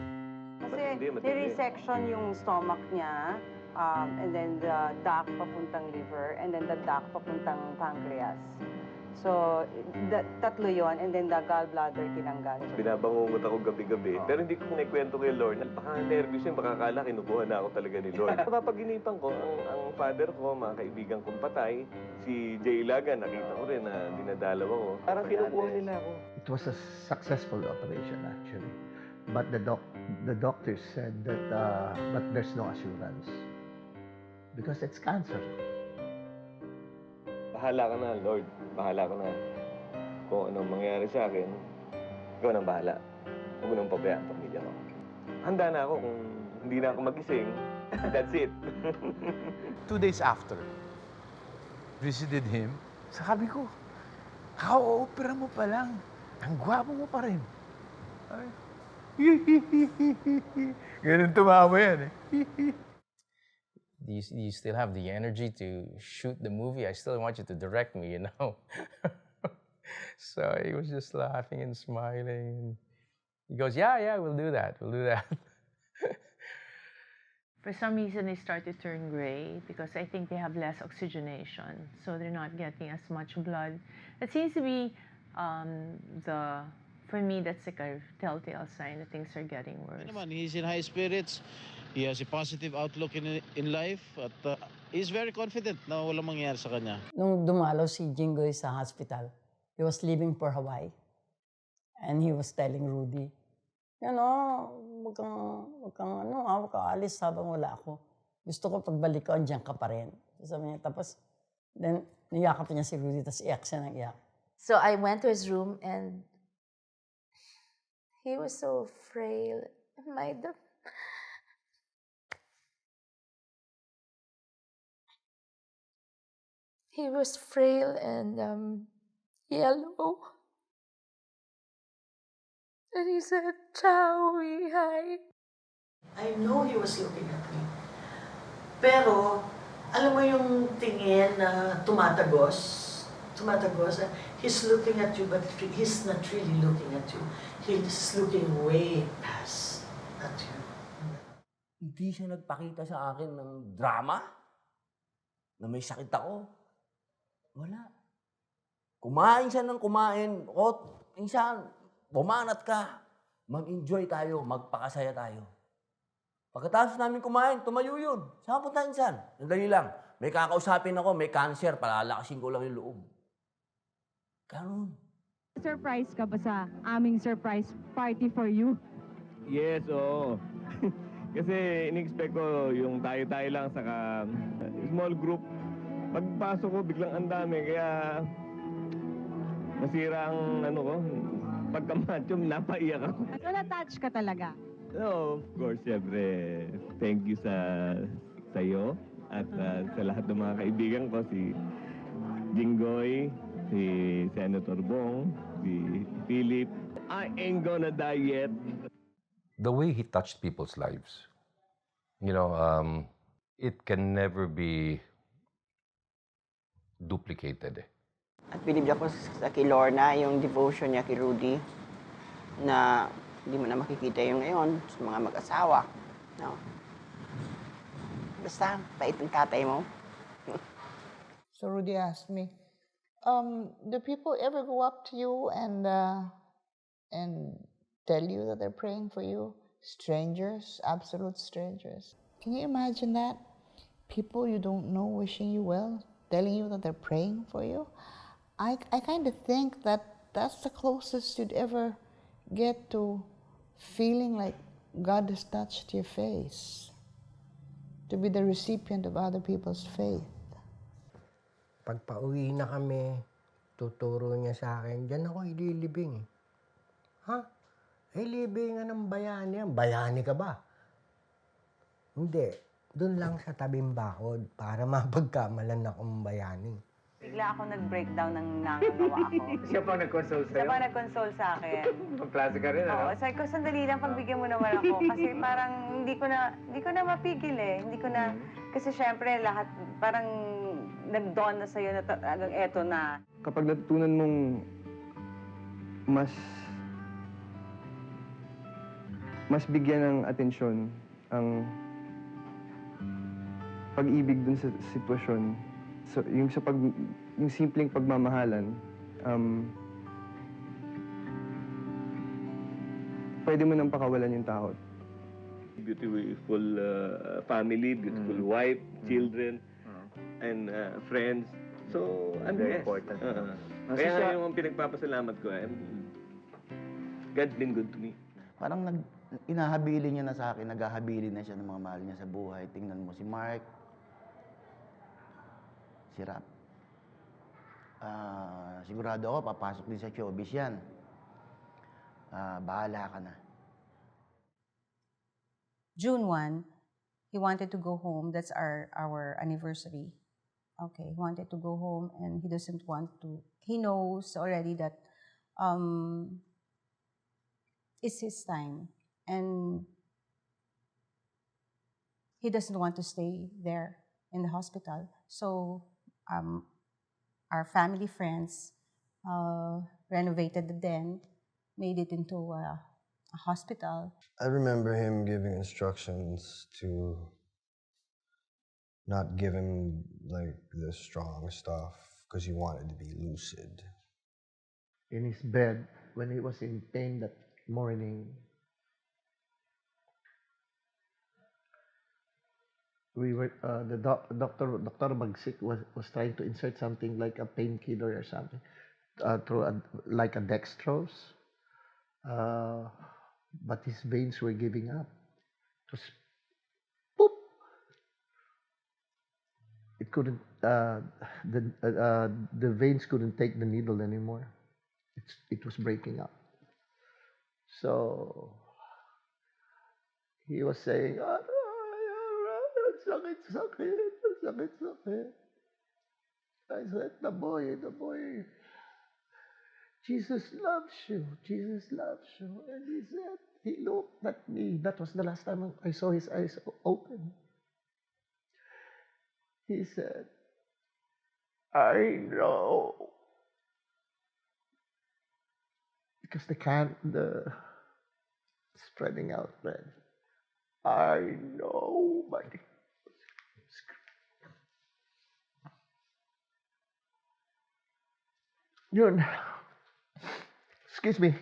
Kasi niresection yung stomach niya, and then the duct papuntang liver, and then the duct papuntang pancreas. So, tatlo yon, and then the gallbladder tinanggal. Binabangungot ako gabi-gabi, pero hindi ko kinikwento kay Lord. Napaka-nervous yun, baka akala kinukuha na ako talaga ni Lord. Napapaginipan ko, ang father ko, mga kaibigan kong patay, si Jay Laga, nakita ko rin na dinadalaw ako. Parang kinukuha nila ako. It was a successful operation actually, but the doctors said that but there's no assurance because it's cancer. Bahala ka na, Lord. Bahala ka na. Kung anong mangyari sa akin, ikaw nang bahala. Huwag mo nang pabayaan ang pamilya ko. Handa na ako kung hindi na ako magising. That's it. 2 days after, visited him, sabi ko, opera mo pa lang. Ang gwapo mo pa rin. Ay. Ganun tumawa yan eh. Do you still have the energy to shoot the movie? I still want you to direct me, you know? So he was just laughing and smiling. He goes, yeah, we'll do that. We'll do that. For some reason, they start to turn gray because I think they have less oxygenation. So they're not getting as much blood. That seems to be for me, that's like a telltale sign that things are getting worse. He's in high spirits. He has a positive outlook in life. At he's very confident na walang mangyayari sa kanya. Nung dumalaw si Jinggoy sa hospital, he was leaving for Hawaii. And he was telling Rudy, huwag kang alis habang wala ako. Gusto ko pagbalik ko, andiyan ka pa rin. Sabi niya, tapos, then, niyakap niya si Rudy, tapos iyak siya ng iyak. So I went to his room and he was so frail. He was frail and yellow. And he said, Chowie, hi. I know he was looking at me. Pero, alam mo yung tingin na tumatagos? He's looking at you, but he's not really looking at you. He's looking way past at you. Hindi siya nagpakita sa akin ng drama na may sakit ako. Wala. Kumain siya ng kumain. O, minsan, bumanat ka. Mag-enjoy tayo, magpakasaya tayo. Pagkatapos namin kumain, tumayo yun. Saan punta insan? Sandali lang. May kakausapin ako, may cancer, palalakasin ko lang yung loob. Ganun. Surprise ka ba sa aming surprise party for you? Yes, oo. Kasi in-expect ko yung tayo-tayo lang saka small group. Pagpasok ko, biglang ang dami. Kaya nasira ang pagka-macho, napaiyak ako. So na-touch ka talaga? No, of course, siyempre, thank you sa'yo at sa lahat ng mga kaibigan ko, si Jinggoy, si Senator Bong, si Philip. I ain't gonna die yet. The way he touched people's lives, it can never be duplicated. At bilib ako sa kay Lorna, yung devotion niya kay Rudy, na hindi mo na makikita yung ngayon sa mga mag-asawa. No? Basta, bait ng tatay mo. So Rudy asked me, do people ever go up to you and tell you that they're praying for you? Strangers, absolute strangers. Can you imagine that? People you don't know wishing you well, telling you that they're praying for you? I kind of think that that's the closest you'd ever get to feeling like God has touched your face, to be the recipient of other people's faith. Pag pauwi na kami, tuturo niya sa akin, diyan ako ililibing. Ha? Ilibingan ng bayani yan. Bayani ka ba? Hindi. Doon lang sa tabing bakod para mapagkamalan akong bayani. Bigla ako nag-breakdown ng nangagawa ako. Siya pa nag-console sa'yo? Siya pa nag-console sa akin. Mag-klase ka rin, Oo, sabi ko, sandali lang, pagbigyan mo naman ako. Kasi parang hindi ko na mapigil eh. Hindi ko na, kasi syempre lahat, parang nag-dawn na sa'yo na talagang eto na. Kapag natutunan mong mas bigyan ng atensyon ang pag-ibig dun sa sitwasyon, so, yung simpleng pagmamahalan, Pwede mo nang pakawalan yung takot. Beautiful family, beautiful wife, children, and friends. So, I'm Very blessed. important. Kaya yung pinagpapasalamat ko, God's been good to me. Parang inahabilin niya na sa akin, naghahabilin na siya ng mga mahal niya sa buhay. Tingnan mo si Mark, si Rap. Sigurado ako, papasok din sa showbiz yan. Bahala ka na. June 1, he wanted to go home. That's our anniversary. Okay, he wanted to go home and he doesn't want to. He knows already that it's his time and he doesn't want to stay there in the hospital. So our family friends renovated the den, made it into a hospital. I remember him giving instructions to not give him like the strong stuff because he wanted to be lucid. In his bed, when he was in pain that morning, we were the Dr. Magsik was trying to insert something like a painkiller or something through like a dextrose, but his veins were giving up. It was poop. It couldn't. The veins couldn't take the needle anymore. It was breaking up. So he was saying, sakit, sakit, sakit, sakit. I said, the boy, Jesus loves you, Jesus loves you. And he said, he looked at me. That was the last time I saw his eyes open. He said, I know. Because the spreading out red. I know, buddy. Yun. Excuse me.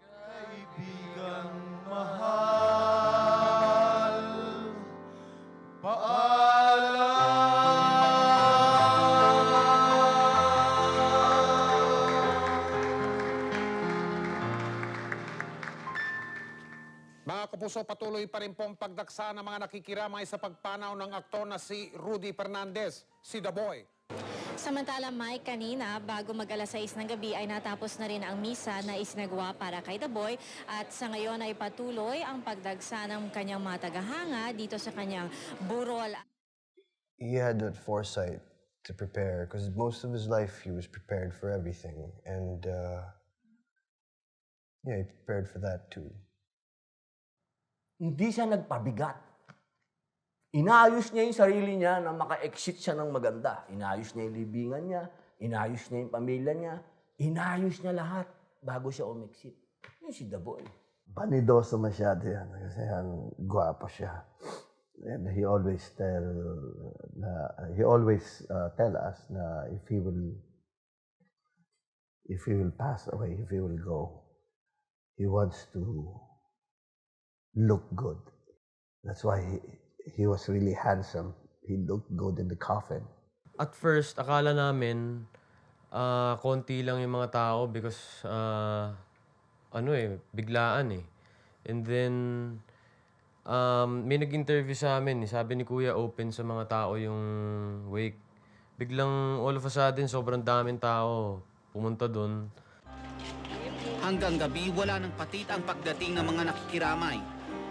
Kaibigang mahal, Mga kapuso, patuloy pa rin pong pagdaksa ng mga nakikiramay sa pagpanaw ng aktor na si Rudy Fernandez, si The Boy. Samantala, Mike, kanina, bago mag-alas 6 ng gabi ay natapos na rin ang misa na isinagawa para kay The Boy at sa ngayon ay patuloy ang pagdagsa ng kanyang mga tagahanga dito sa kanyang burol. He had that foresight to prepare because most of his life he was prepared for everything. And yeah, he prepared for that too. Hindi siya nagpabigat. Inayos niya yung sarili niya na maka-exit siya ng maganda. Inayos niya yung libingan niya, inayos niya yung pamilya niya, inayos niya lahat bago siya umexit. Yun si The Boy. Panidoso masyado yan kasi gwapo siya. And he always tell us na if he will pass away, if he will go, he wants to look good. That's why he was really handsome. He looked good in the coffin. At first, akala namin konti lang yung mga tao because biglaan eh. And then may nag-interview sa amin, sabi ni Kuya open sa mga tao yung wake. Biglang all of a sudden sobrang daming tao pumunta doon. Hanggang gabi wala nang patit ang pagdating ng mga nakikiramay.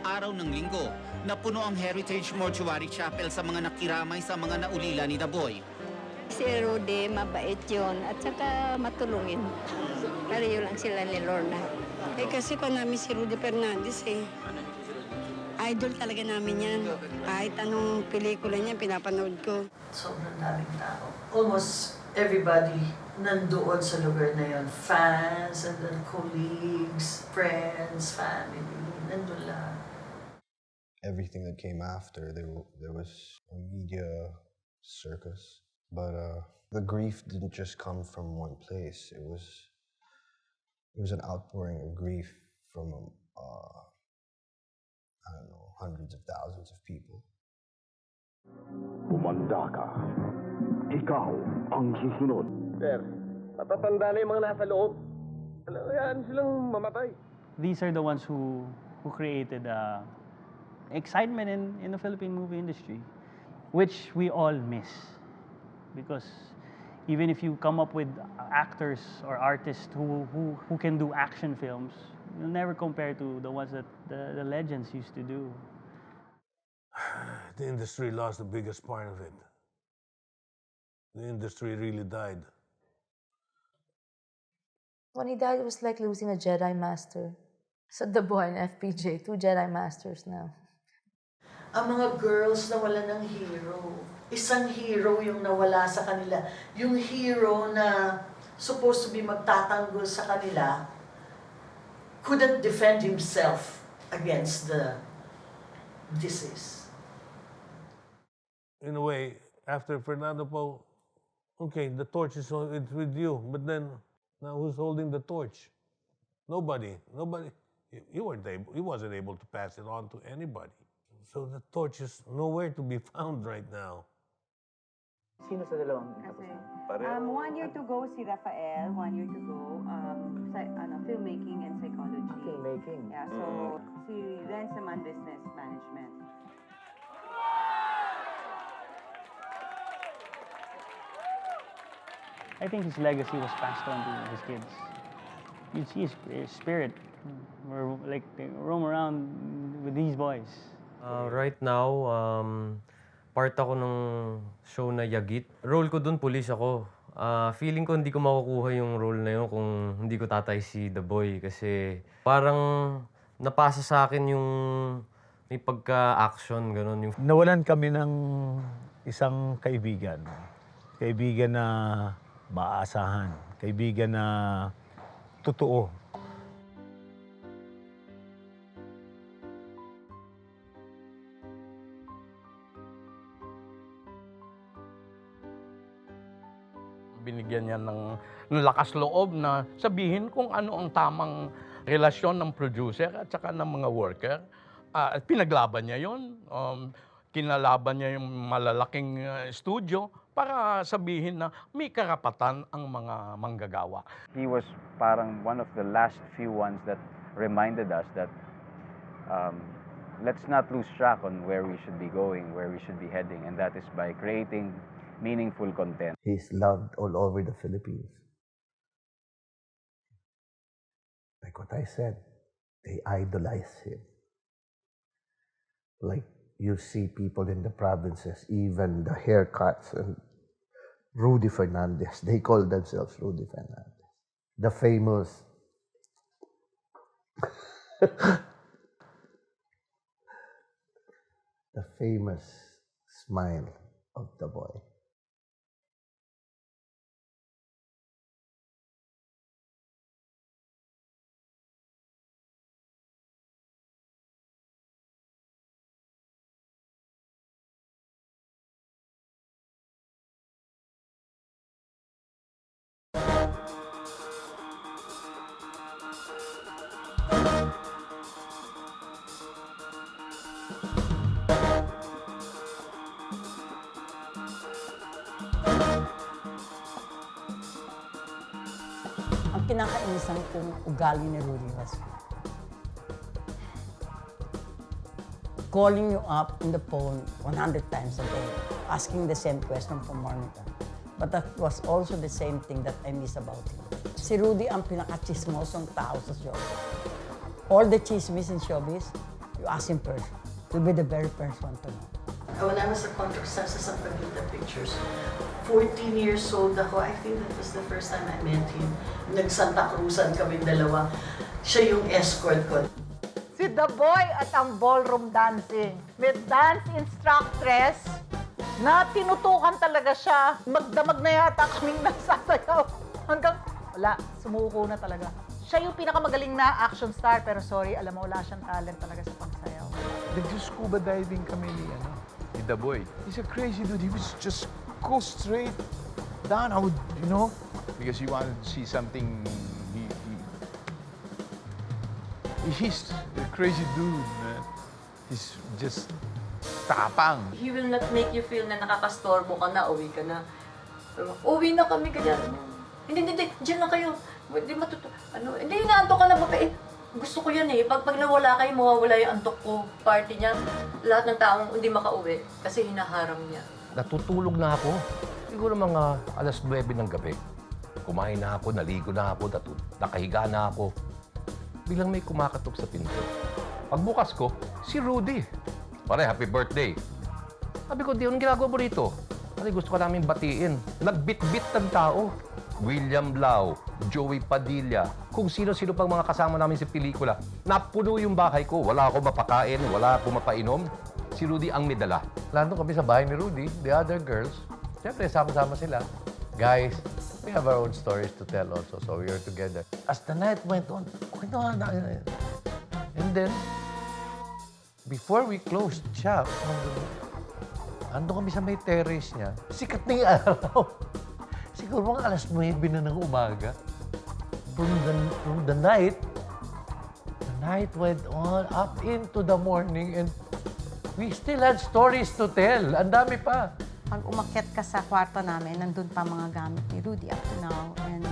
Araw ng linggo, napuno ang Heritage Mortuary Chapel sa mga nakiramay sa mga naulila ni The Boy. Si Rudy, mabait yun at saka matulungin. Pareho lang sila ni Lorna. Kasi pa namin si Rudy Fernandez idol talaga namin yan. Kahit anong pelikula niya, pinapanood ko. Sobrang daming tao. Almost everybody nandoon sa lugar na yun. Fans, and then colleagues, friends, family. Nandun lahat. Everything that came after, there was a media circus. But the grief didn't just come from one place. It was an outpouring of grief from I don't know, hundreds of thousands of people. Kumanda ka. Ikaw ang susunod. Sir, matatanda na yung mga nasa loob. Ayan silang mamatay. These are the ones who created excitement in the Philippine movie industry, which we all miss. Because even if you come up with actors or artists who can do action films, you'll never compare to the ones that the legends used to do. The industry lost the biggest part of it. The industry really died. When he died, it was like losing a Jedi Master. So the boy and FPJ, 2 Jedi Masters now. Ang mga girls nawala ng hero. Isang hero yung nawala sa kanila. Yung hero na supposed to be magtatanggol sa kanila couldn't defend himself against the disease. In a way, after Fernando Po, okay, the torch is it's with you, but then now who's holding the torch? Nobody. He wasn't able to pass it on to anybody. So the torch is nowhere to be found right now. Sino sa dalawang? Kasi, 1 year to go si Rafael, 1 year to go, filmmaking and psychology. Filmmaking. Yeah, so si Renz naman business management. I think his legacy was passed on to his kids. You see his spirit, or like they roam around with these boys. Right now, part ako ng show na Yagit. Role ko dun, police ako. Feeling ko hindi ko makukuha yung role na yun kung hindi ko tatay si The Boy. Kasi parang napasa sa akin yung may pagka-action, gano'n. Nawalan kami ng isang kaibigan. Kaibigan na maasahan. Kaibigan na totoo. Binigyan niya ng lakas loob na sabihin kung ano ang tamang relasyon ng producer at saka ng mga worker. Pinaglaban niya yun. Kinalaban niya yung malalaking studio para sabihin na may karapatan ang mga manggagawa. He was parang one of the last few ones that reminded us that let's not lose track on where we should be going, where we should be heading, and that is by creating meaningful content. He's loved all over the Philippines. Like what I said, they idolize him. Like you see people in the provinces, even the haircuts, and Rudy Fernandez, they call themselves Rudy Fernandez. The famous smile of the boy. Ang kinakainisan kong ugali ni Rudy was calling you up in the phone 100 times a day, asking the same question from Monica. But that was also the same thing that I miss about him. Si Rudy ang pinaka-chismosong tao sa showbiz. All the chismis in showbiz, you ask him first. He'll be the very first one to know. When I was a contract sa Pagita Pictures, 14 years old ako. I think that was the first time I met him. Nag-Santa Cruzan kami dalawa. Siya yung escort ko. Si The Boy at ang ballroom dancing. May dance instructress na tinutukan talaga siya. Magdamag na yata kaming nagsasayaw. Hanggang, wala, sumuko na talaga. Siya yung pinakamagaling na action star, pero sorry, alam mo, wala siyang talent talaga sa pagsayaw. Nag-scuba diving kami ni The Boy. He's a crazy dude. He would just go straight down. I would, you know, because he wanted to see something. He's a crazy dude, man. He's just tapang. He will not make you feel na nakakastorbo ka na, uwi ka na. Uwi na kami, ganyan. Hindi, dyan lang kayo. Hindi hindi naantok ka na ba? Gusto ko yan eh. Pag nawala kayo, mawawala yung antok ko. Party niya, lahat ng taong hindi makauwi kasi hinaharang niya. Natutulog na ako. Siguro mga alas 9 ng gabi. Kumain na ako, naligo na ako, nakahiga na ako. Bilang may kumakatok sa pinto. Pagbukas ko, si Rudy. Pare, happy birthday. Sabi ko, di, anong ginagawa mo rito? Pare, gusto ka namin batiin. Nagbit-bit ng tao. William Lau, Joey Padilla, kung sino-sino pang mga kasama namin sa pelikula. Napuno yung bahay ko. Wala ako mapakain, wala ako mapainom. Si Rudy ang may dala. Nandun kami sa bahay ni Rudy, the other girls. Siyempre, sama-sama sila. Guys, we have our own stories to tell also, so we were together. As the night went on, and then, before we closed shop, ando kami sa may terrace niya, sikat na yung araw. Siguro mga alas 9 na ng umaga. From the night went on up into the morning and we still had stories to tell. Ang dami pa. Pag umakyat ka sa kwarto namin, nandun pa mga gamit ni Rudy up to now. And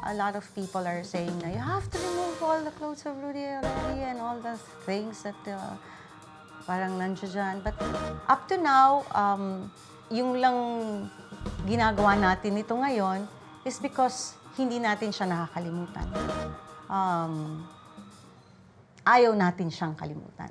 a lot of people are saying na you have to remove all the clothes of Rudy already and all the things that parang nandiyan dyan. But up to now, yung lang ginagawa natin ito ngayon is because hindi natin siya nakakalimutan. Ayaw natin siyang kalimutan.